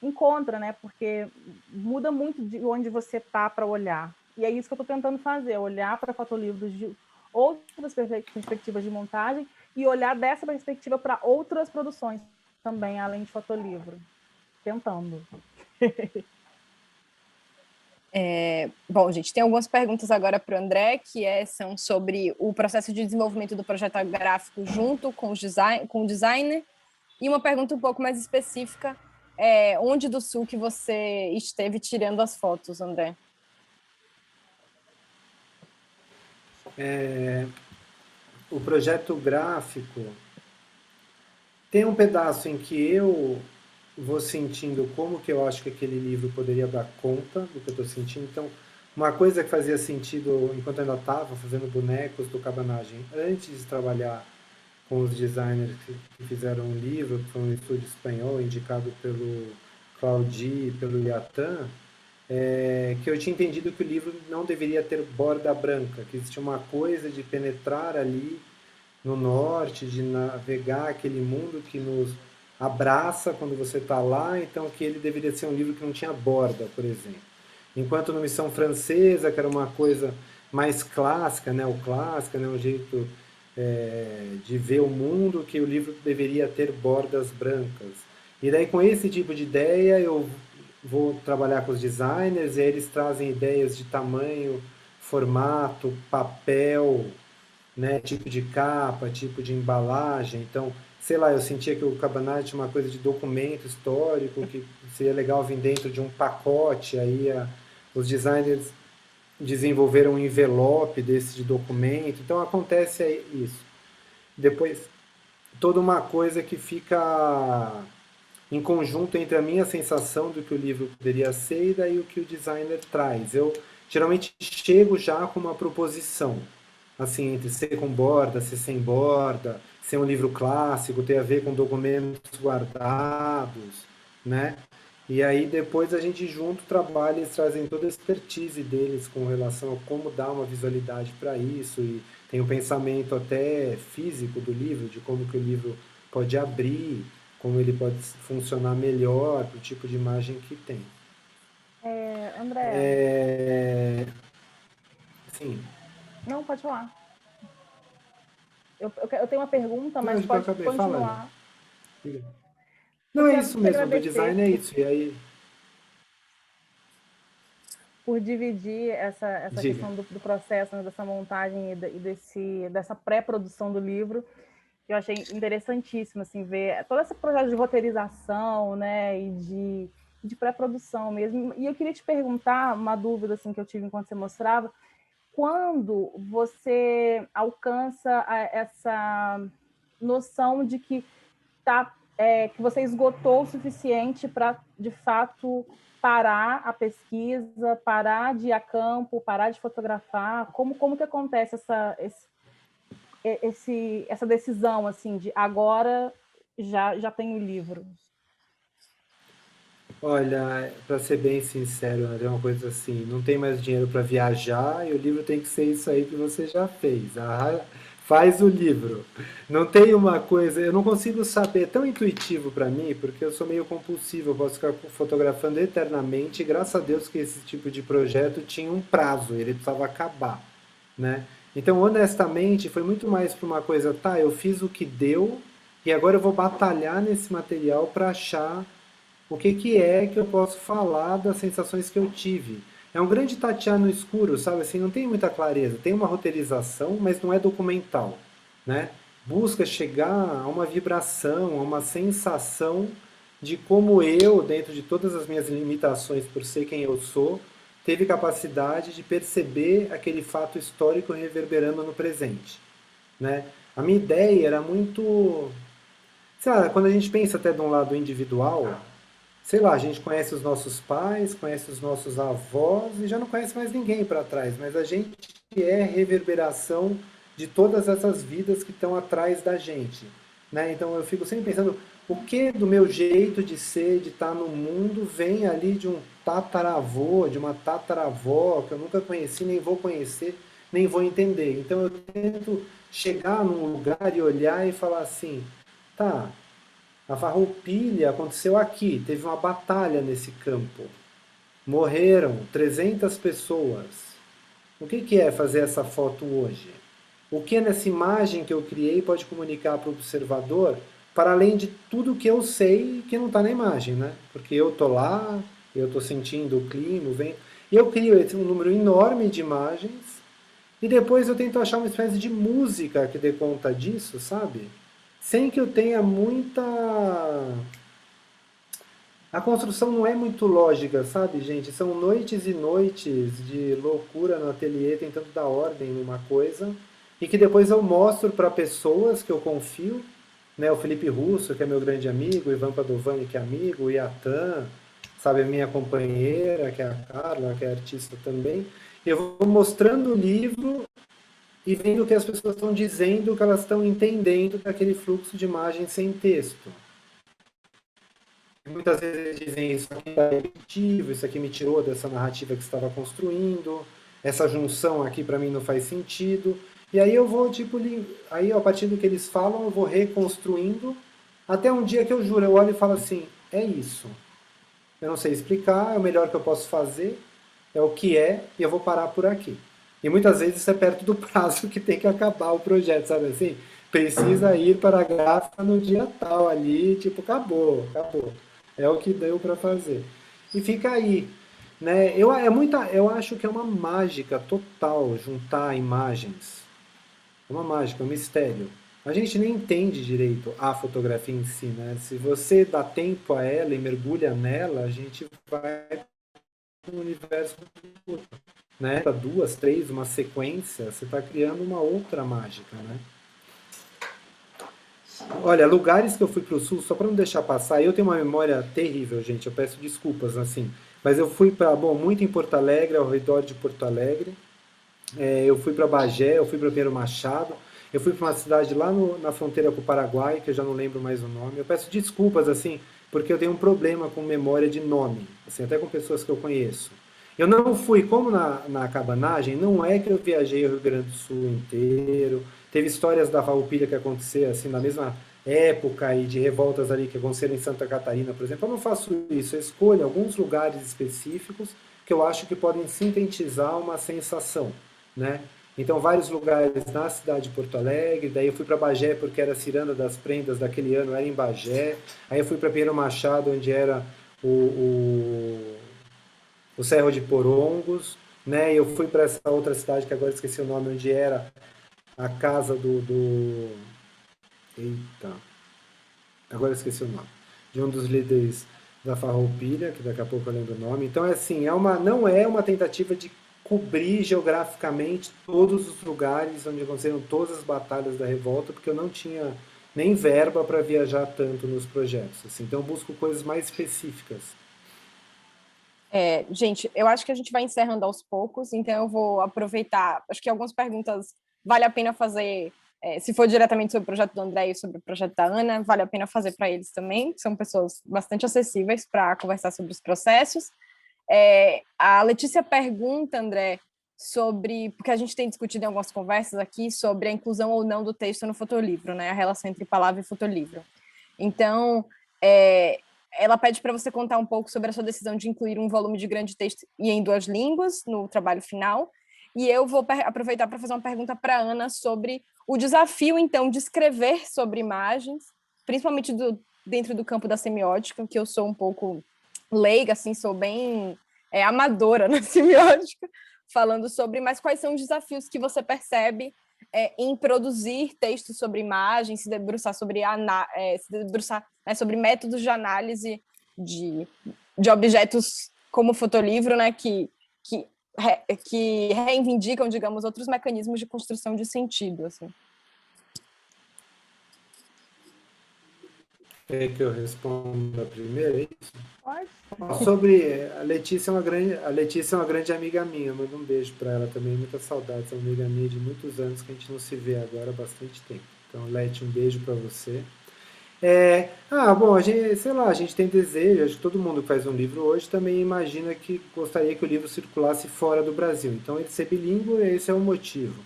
encontra, né? Porque muda muito de onde você está para olhar. E é isso que eu estou tentando fazer, olhar para fotolivros de outras perspectivas de montagem e olhar dessa perspectiva para outras produções também, além de fotolivro. Tentando. Bom, gente, tem algumas perguntas agora para o André, que são sobre o processo de desenvolvimento do projeto gráfico junto com o designer, e uma pergunta um pouco mais específica, onde do Sul que você esteve tirando as fotos, André? O projeto gráfico tem um pedaço em que eu vou sentindo como que eu acho que aquele livro poderia dar conta do que eu estou sentindo. Então, uma coisa que fazia sentido enquanto eu ainda estava fazendo bonecos do Cabanagem, antes de trabalhar com os designers que fizeram um livro, que foi um estúdio espanhol indicado pelo Claudi e pelo Yatan, que eu tinha entendido que o livro não deveria ter borda branca, que existia uma coisa de penetrar ali no norte, de navegar aquele mundo que nos abraça quando você está lá, então que ele deveria ser um livro que não tinha borda, por exemplo. Enquanto no Missão Francesa, que era uma coisa mais clássica, neoclássica, um jeito de ver o mundo, que o livro deveria ter bordas brancas. E daí com esse tipo de ideia eu vou trabalhar com os designers e aí eles trazem ideias de tamanho, formato, papel, né, tipo de capa, tipo de embalagem. Então, sei lá, eu sentia que o Cabanagem tinha uma coisa de documento histórico que seria legal vir dentro de um pacote. Aí os designers desenvolveram um envelope desse de documento. Então acontece isso. Depois, toda uma coisa que fica em conjunto entre a minha sensação do que o livro poderia ser e daí o que o designer traz. Eu geralmente chego já com uma proposição, assim, entre ser com borda, ser sem borda, ser um livro clássico, ter a ver com documentos guardados, né? E aí depois a gente junto trabalha, eles trazem toda a expertise deles com relação a como dar uma visualidade para isso, e tem um pensamento até físico do livro, de como que o livro pode abrir, como ele pode funcionar melhor para o tipo de imagem que tem. André. Sim. Não, pode falar. Eu tenho uma pergunta, mas Não, pode acabei continuar. falando. Não, Eu é quero isso te mesmo, do agradecer design é isso. E aí, por dividir essa diga. questão do processo, né, dessa montagem dessa pré-produção do livro. Eu achei interessantíssimo assim, ver todo esse processo de roteirização, né, de pré-produção mesmo. E eu queria te perguntar uma dúvida assim, que eu tive enquanto você mostrava. Quando você alcança essa noção de que que você esgotou o suficiente para, de fato, parar a pesquisa, parar de ir a campo, parar de fotografar? Como que acontece essa decisão assim de agora já tenho o livro? Olha, para ser bem sincero, André, é uma coisa assim, não tem mais dinheiro para viajar e o livro tem que ser isso aí que você já fez. Ah, faz o livro. Não tem uma coisa, eu não consigo saber, é tão intuitivo para mim, porque eu sou meio compulsivo, eu posso ficar fotografando eternamente, e graças a Deus que esse tipo de projeto tinha um prazo, ele precisava acabar, né? Então, honestamente, foi muito mais para uma coisa, tá, eu fiz o que deu e agora eu vou batalhar nesse material para achar o que que é que eu posso falar das sensações que eu tive. É um grande tatear no escuro, sabe? Assim, não tem muita clareza. Tem uma roteirização, mas não é documental, né? Busca chegar a uma vibração, a uma sensação de como eu, dentro de todas as minhas limitações por ser quem eu sou, teve capacidade de perceber aquele fato histórico reverberando no presente, né? A minha ideia era muito, sei lá, quando a gente pensa até de um lado individual, sei lá, a gente conhece os nossos pais, conhece os nossos avós e já não conhece mais ninguém para trás, mas a gente é reverberação de todas essas vidas que estão atrás da gente, né? Então eu fico sempre pensando o que do meu jeito de ser, de estar no mundo, vem ali de um tataravô, de uma tataravó que eu nunca conheci, nem vou conhecer, nem vou entender. Então eu tento chegar num lugar e olhar e falar assim, tá, a Farroupilha aconteceu aqui, teve uma batalha nesse campo. Morreram 300 pessoas. O que que é fazer essa foto hoje? O que nessa imagem que eu criei pode comunicar para o observador, para além de tudo que eu sei que não está na imagem, né? Porque eu tô lá, eu estou sentindo o clima, o vento. E eu crio um número enorme de imagens e depois eu tento achar uma espécie de música que dê conta disso, sabe? Sem que eu tenha muita. A construção não é muito lógica, sabe, gente? São noites e noites de loucura no ateliê tentando dar ordem numa coisa e que depois eu mostro para pessoas que eu confio, né? O Felipe Russo, que é meu grande amigo, o Ivan Padovani, que é amigo, o Iatan, sabe, a minha companheira, que é a Carla, que é artista também. Eu vou mostrando o livro e vendo o que as pessoas estão dizendo, o que elas estão entendendo daquele fluxo de imagem sem texto. Muitas vezes eles dizem isso aqui é repetitivo, isso aqui me tirou dessa narrativa que estava construindo, essa junção aqui para mim não faz sentido. E aí eu vou, tipo, aí a partir do que eles falam, eu vou reconstruindo, até um dia que eu juro, eu olho e falo assim, é isso. Eu não sei explicar, é o melhor que eu posso fazer, é o que é, e eu vou parar por aqui. E muitas vezes isso é perto do prazo que tem que acabar o projeto, sabe assim? Precisa ir para a gráfica no dia tal ali, tipo, acabou, acabou. É o que deu para fazer. E fica aí, né? Eu acho que é uma mágica total juntar imagens. É uma mágica, é um mistério. A gente nem entende direito a fotografia em si, né? Se você dá tempo a ela e mergulha nela, a gente vai para um universo, né? Duas, três, uma sequência, você está criando uma outra mágica, né? Olha, lugares que eu fui para o sul, só para não deixar passar, eu tenho uma memória terrível, gente, eu peço desculpas, assim, mas eu fui para, bom, muito em Porto Alegre, ao redor de Porto Alegre, eu fui para Bagé, eu fui para Pinheiro Machado, eu fui para uma cidade lá na fronteira com o Paraguai, que eu já não lembro mais o nome, eu peço desculpas, assim, porque eu tenho um problema com memória de nome, assim, até com pessoas que eu conheço. Eu não fui, como na cabanagem, não é que eu viajei o Rio Grande do Sul inteiro. Teve histórias da Farroupilha que aconteceram assim, na mesma época e de revoltas ali que aconteceram em Santa Catarina, por exemplo. Eu não faço isso, eu escolho alguns lugares específicos que eu acho que podem sintetizar uma sensação, né? Então, vários lugares na cidade de Porto Alegre, daí eu fui para Bagé, porque era a Ciranda das Prendas daquele ano, era em Bagé. Aí eu fui para Pinheiro Machado, onde era o Cerro de Porongos, né? E eu fui para essa outra cidade, que agora esqueci o nome, onde era a casa Eita, agora esqueci o nome. De um dos líderes da Farroupilha, que daqui a pouco eu lembro o nome. Então, é assim, não é uma tentativa de cobrir geograficamente todos os lugares onde aconteceram todas as batalhas da revolta, porque eu não tinha nem verba para viajar tanto nos projetos. Assim, então, eu busco coisas mais específicas. Gente, eu acho que a gente vai encerrando aos poucos, então eu vou aproveitar. Acho que algumas perguntas vale a pena fazer, se for diretamente sobre o projeto do André e sobre o projeto da Ana, vale a pena fazer para eles também, são pessoas bastante acessíveis para conversar sobre os processos. A Letícia pergunta, André, sobre, porque a gente tem discutido em algumas conversas aqui sobre a inclusão ou não do texto no fotolivro, né? A relação entre palavra e fotolivro. Então, ela pede para você contar um pouco sobre a sua decisão de incluir um volume de grande texto e em 2 línguas no trabalho final. E eu vou aproveitar para fazer uma pergunta para a Ana sobre o desafio, então, de escrever sobre imagens, principalmente dentro do campo da semiótica, que eu sou um pouco leiga, assim, sou bem amadora na semiótica, falando sobre, mas quais são os desafios que você percebe em produzir textos sobre imagens, se debruçar sobre sobre métodos de análise de objetos como fotolivro, né, que reivindicam, digamos, outros mecanismos de construção de sentido, assim. Quer que eu responda primeiro, é isso? Pode. Sobre a Letícia, a Letícia é uma grande amiga minha, mando um beijo para ela também, muita saudade, é uma amiga minha de muitos anos que a gente não se vê agora há bastante tempo. Então, Leti, um beijo para você. Bom, a gente, sei lá, a gente tem desejo, acho que todo mundo que faz um livro hoje também imagina que gostaria que o livro circulasse fora do Brasil. Então, ele ser bilíngue, esse é o motivo.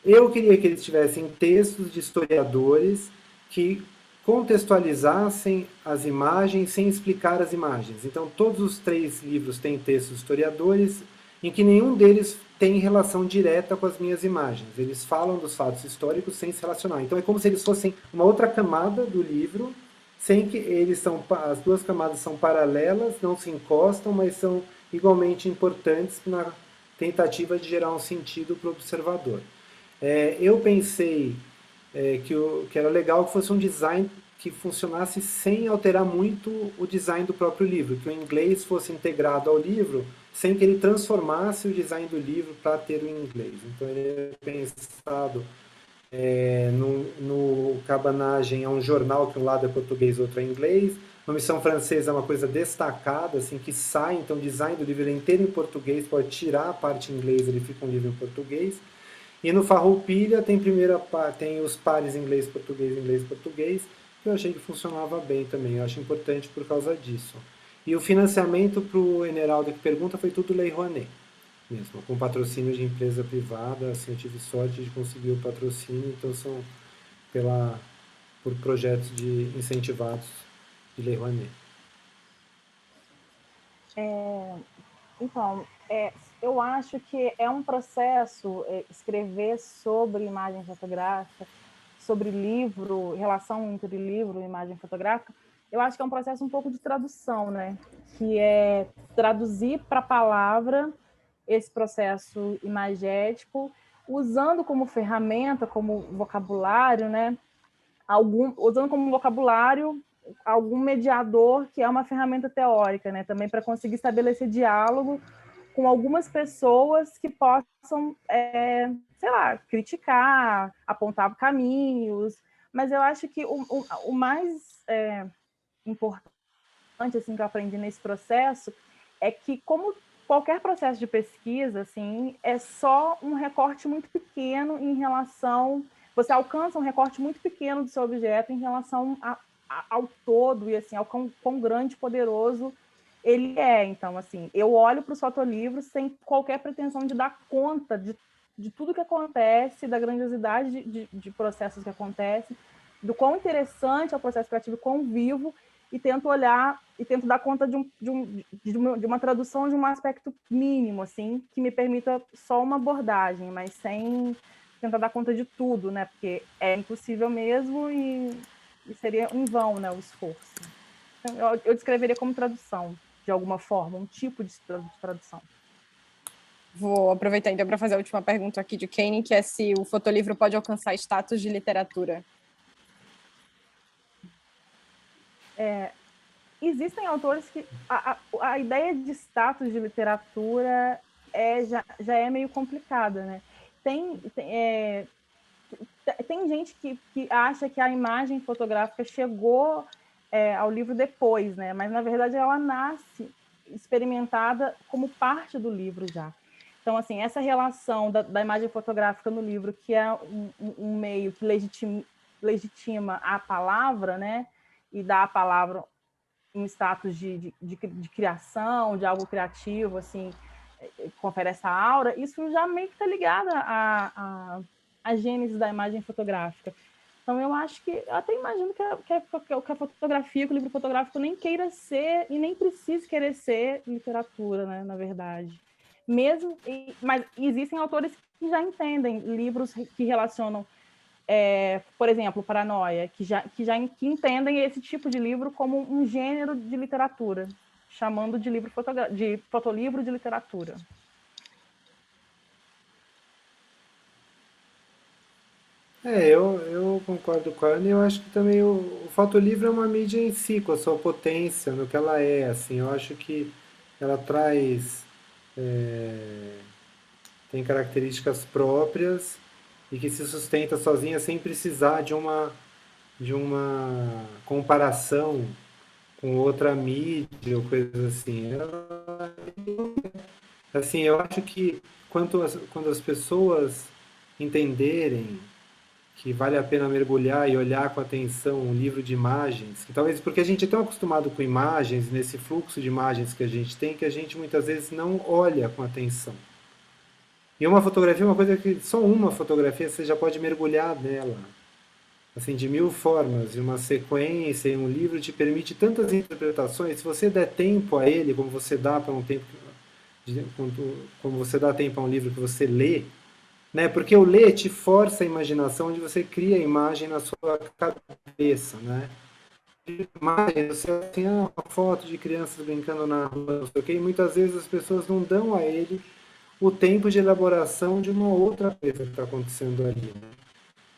Eu queria que eles tivessem textos de historiadores que contextualizassem as imagens sem explicar as imagens. Então, todos os 3 livros têm textos de historiadores em que nenhum deles tem relação direta com as minhas imagens. Eles falam dos fatos históricos sem se relacionar. Então, é como se eles fossem uma outra camada do livro, sem que as 2 camadas são paralelas, não se encostam, mas são igualmente importantes na tentativa de gerar um sentido para o observador. Eu pensei que era legal que fosse um design que funcionasse sem alterar muito o design do próprio livro, que o inglês fosse integrado ao livro sem que ele transformasse o design do livro para ter o inglês. Então ele é pensado no Cabanagem, é um jornal que um lado é português, outro é inglês. No Missão Francesa é uma coisa destacada, assim, que sai, então o design do livro é inteiro em português, pode tirar a parte em inglês, ele fica um livro em português. E no Farroupilha tem os pares inglês-português, que eu achei que funcionava bem também. Eu acho importante por causa disso. E o financiamento para o Eneraldo que pergunta foi tudo Lei Rouanet mesmo, com patrocínio de empresa privada. Assim, eu tive sorte de conseguir o patrocínio, então são por projetos incentivados de Lei Rouanet. Então, eu acho que é um processo escrever sobre imagem fotográfica, sobre livro, relação entre livro e imagem fotográfica. Eu acho que é um processo um pouco de tradução, né? Que é traduzir para a palavra esse processo imagético, usando como ferramenta, como vocabulário, né? Usando como vocabulário algum mediador que é uma ferramenta teórica, né? Também para conseguir estabelecer diálogo com algumas pessoas que possam, sei lá, criticar, apontar caminhos. Mas eu acho que o mais importante, assim, que eu aprendi nesse processo é que, como qualquer processo de pesquisa, assim, é só um recorte muito pequeno em relação... Você alcança um recorte muito pequeno do seu objeto em relação ao todo e, assim, ao quão grande e poderoso ele é. Então, assim, eu olho para os fotolivros sem qualquer pretensão de dar conta de tudo que acontece, da grandiosidade de processos que acontecem, do quão interessante é o processo criativo, quão vivo, e tento olhar e tento dar conta de uma tradução de um aspecto mínimo, assim, que me permita só uma abordagem, mas sem tentar dar conta de tudo, né? Porque é impossível mesmo e seria em vão, né, o esforço. Então, eu descreveria como tradução, de alguma forma, um tipo de tradução. Vou aproveitar então para fazer a última pergunta aqui de Kane, que é se o fotolivro pode alcançar status de literatura. Existem autores que a ideia de status de literatura já é meio complicada, né? Tem gente que acha que a imagem fotográfica chegou ao livro depois, né? Mas, na verdade, ela nasce experimentada como parte do livro já. Então, assim, essa relação da imagem fotográfica no livro, que é um meio que legitima a palavra, né? E dá à palavra um status de criação, de algo criativo, assim, confere essa aura, isso já meio que está ligado à gênese da imagem fotográfica. Então, eu acho que, eu até imagino que a fotografia, que o livro fotográfico nem queira ser, e nem precise querer ser literatura, né, na verdade. Mas existem autores que já entendem livros que relacionam por exemplo, Paranoia, que entendem esse tipo de livro como um gênero de literatura, chamando de de fotolivro de literatura. Eu concordo com a Ana, e eu acho que também o fotolivro é uma mídia em si, com a sua potência, no que ela é, assim, eu acho que ela traz, tem características próprias e que se sustenta sozinha sem precisar de uma comparação com outra mídia ou coisas assim. Assim, eu acho que quando as pessoas entenderem que vale a pena mergulhar e olhar com atenção um livro de imagens, que talvez porque a gente é tão acostumado com imagens, nesse fluxo de imagens que a gente tem, que a gente muitas vezes não olha com atenção. E uma fotografia é uma coisa que só uma fotografia você já pode mergulhar nela, assim, de mil formas, e uma sequência, e um livro te permite tantas interpretações, se você der tempo a ele, como você dá para um tempo, como você dá tempo a um livro que você lê, né? Porque o ler te força a imaginação, onde você cria a imagem na sua cabeça, né? Imagem, você tem uma foto de crianças brincando na rua, não sei o quê, e muitas vezes as pessoas não dão a ele o tempo de elaboração de uma outra coisa que está acontecendo ali, né?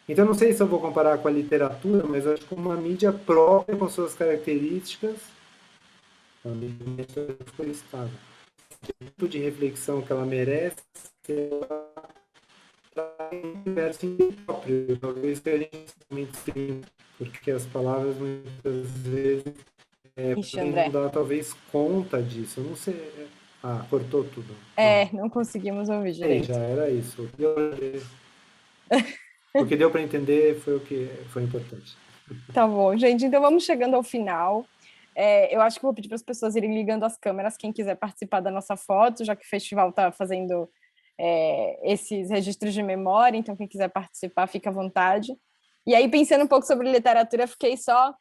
Então, não sei se eu vou comparar com a literatura, mas acho que uma mídia própria, com suas características, a mídia foi estável. O tipo de reflexão que ela merece, ela traz um universo próprio, talvez que a gente também, porque as palavras muitas vezes podem não dar talvez conta disso. Eu não sei. Ah, cortou tudo. Não conseguimos ouvir Já direito. era isso. O que deu para entender foi o que foi importante. Tá bom, gente. Então vamos chegando ao final. Eu acho que eu vou pedir para as pessoas irem ligando as câmeras, quem quiser participar da nossa foto, já que o festival está fazendo esses registros de memória, então quem quiser participar, fica à vontade. E aí, pensando um pouco sobre literatura, fiquei só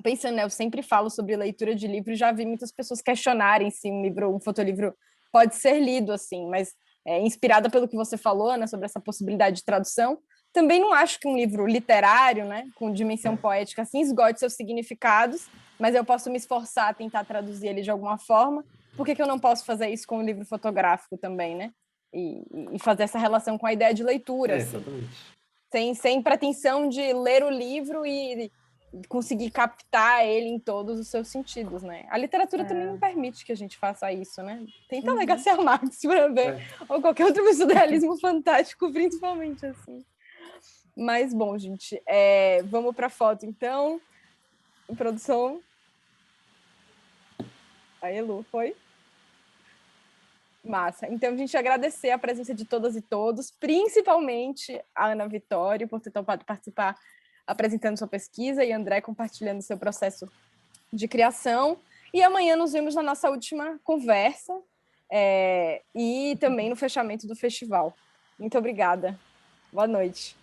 pensando, né? Eu sempre falo sobre leitura de livro, já vi muitas pessoas questionarem se um fotolivro pode ser lido assim, mas inspirada pelo que você falou, né, sobre essa possibilidade de tradução, também não acho que um livro literário, né, com dimensão poética assim, esgote seus significados, mas eu posso me esforçar a tentar traduzir ele de alguma forma. Por que eu não posso fazer isso com um livro fotográfico também, né? E fazer essa relação com a ideia de leitura, assim, sem pretensão de ler o livro e conseguir captar ele em todos os seus sentidos, né? A literatura também não permite que a gente faça isso, né? Tenta ler Garcia Marques para ver, ou qualquer outro surrealismo fantástico, principalmente, assim. Mas, bom, gente, vamos para a foto, então. Em produção. Aí, Lu, foi? Massa. Então, a gente agradecer a presença de todas e todos, principalmente a Ana Vitória, por ter topado participar apresentando sua pesquisa, e André compartilhando seu processo de criação. E amanhã nos vemos na nossa última conversa e também no fechamento do festival. Muito obrigada. Boa noite.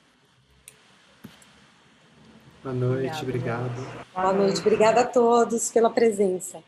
Boa noite, obrigado. Boa noite, obrigada a todos pela presença.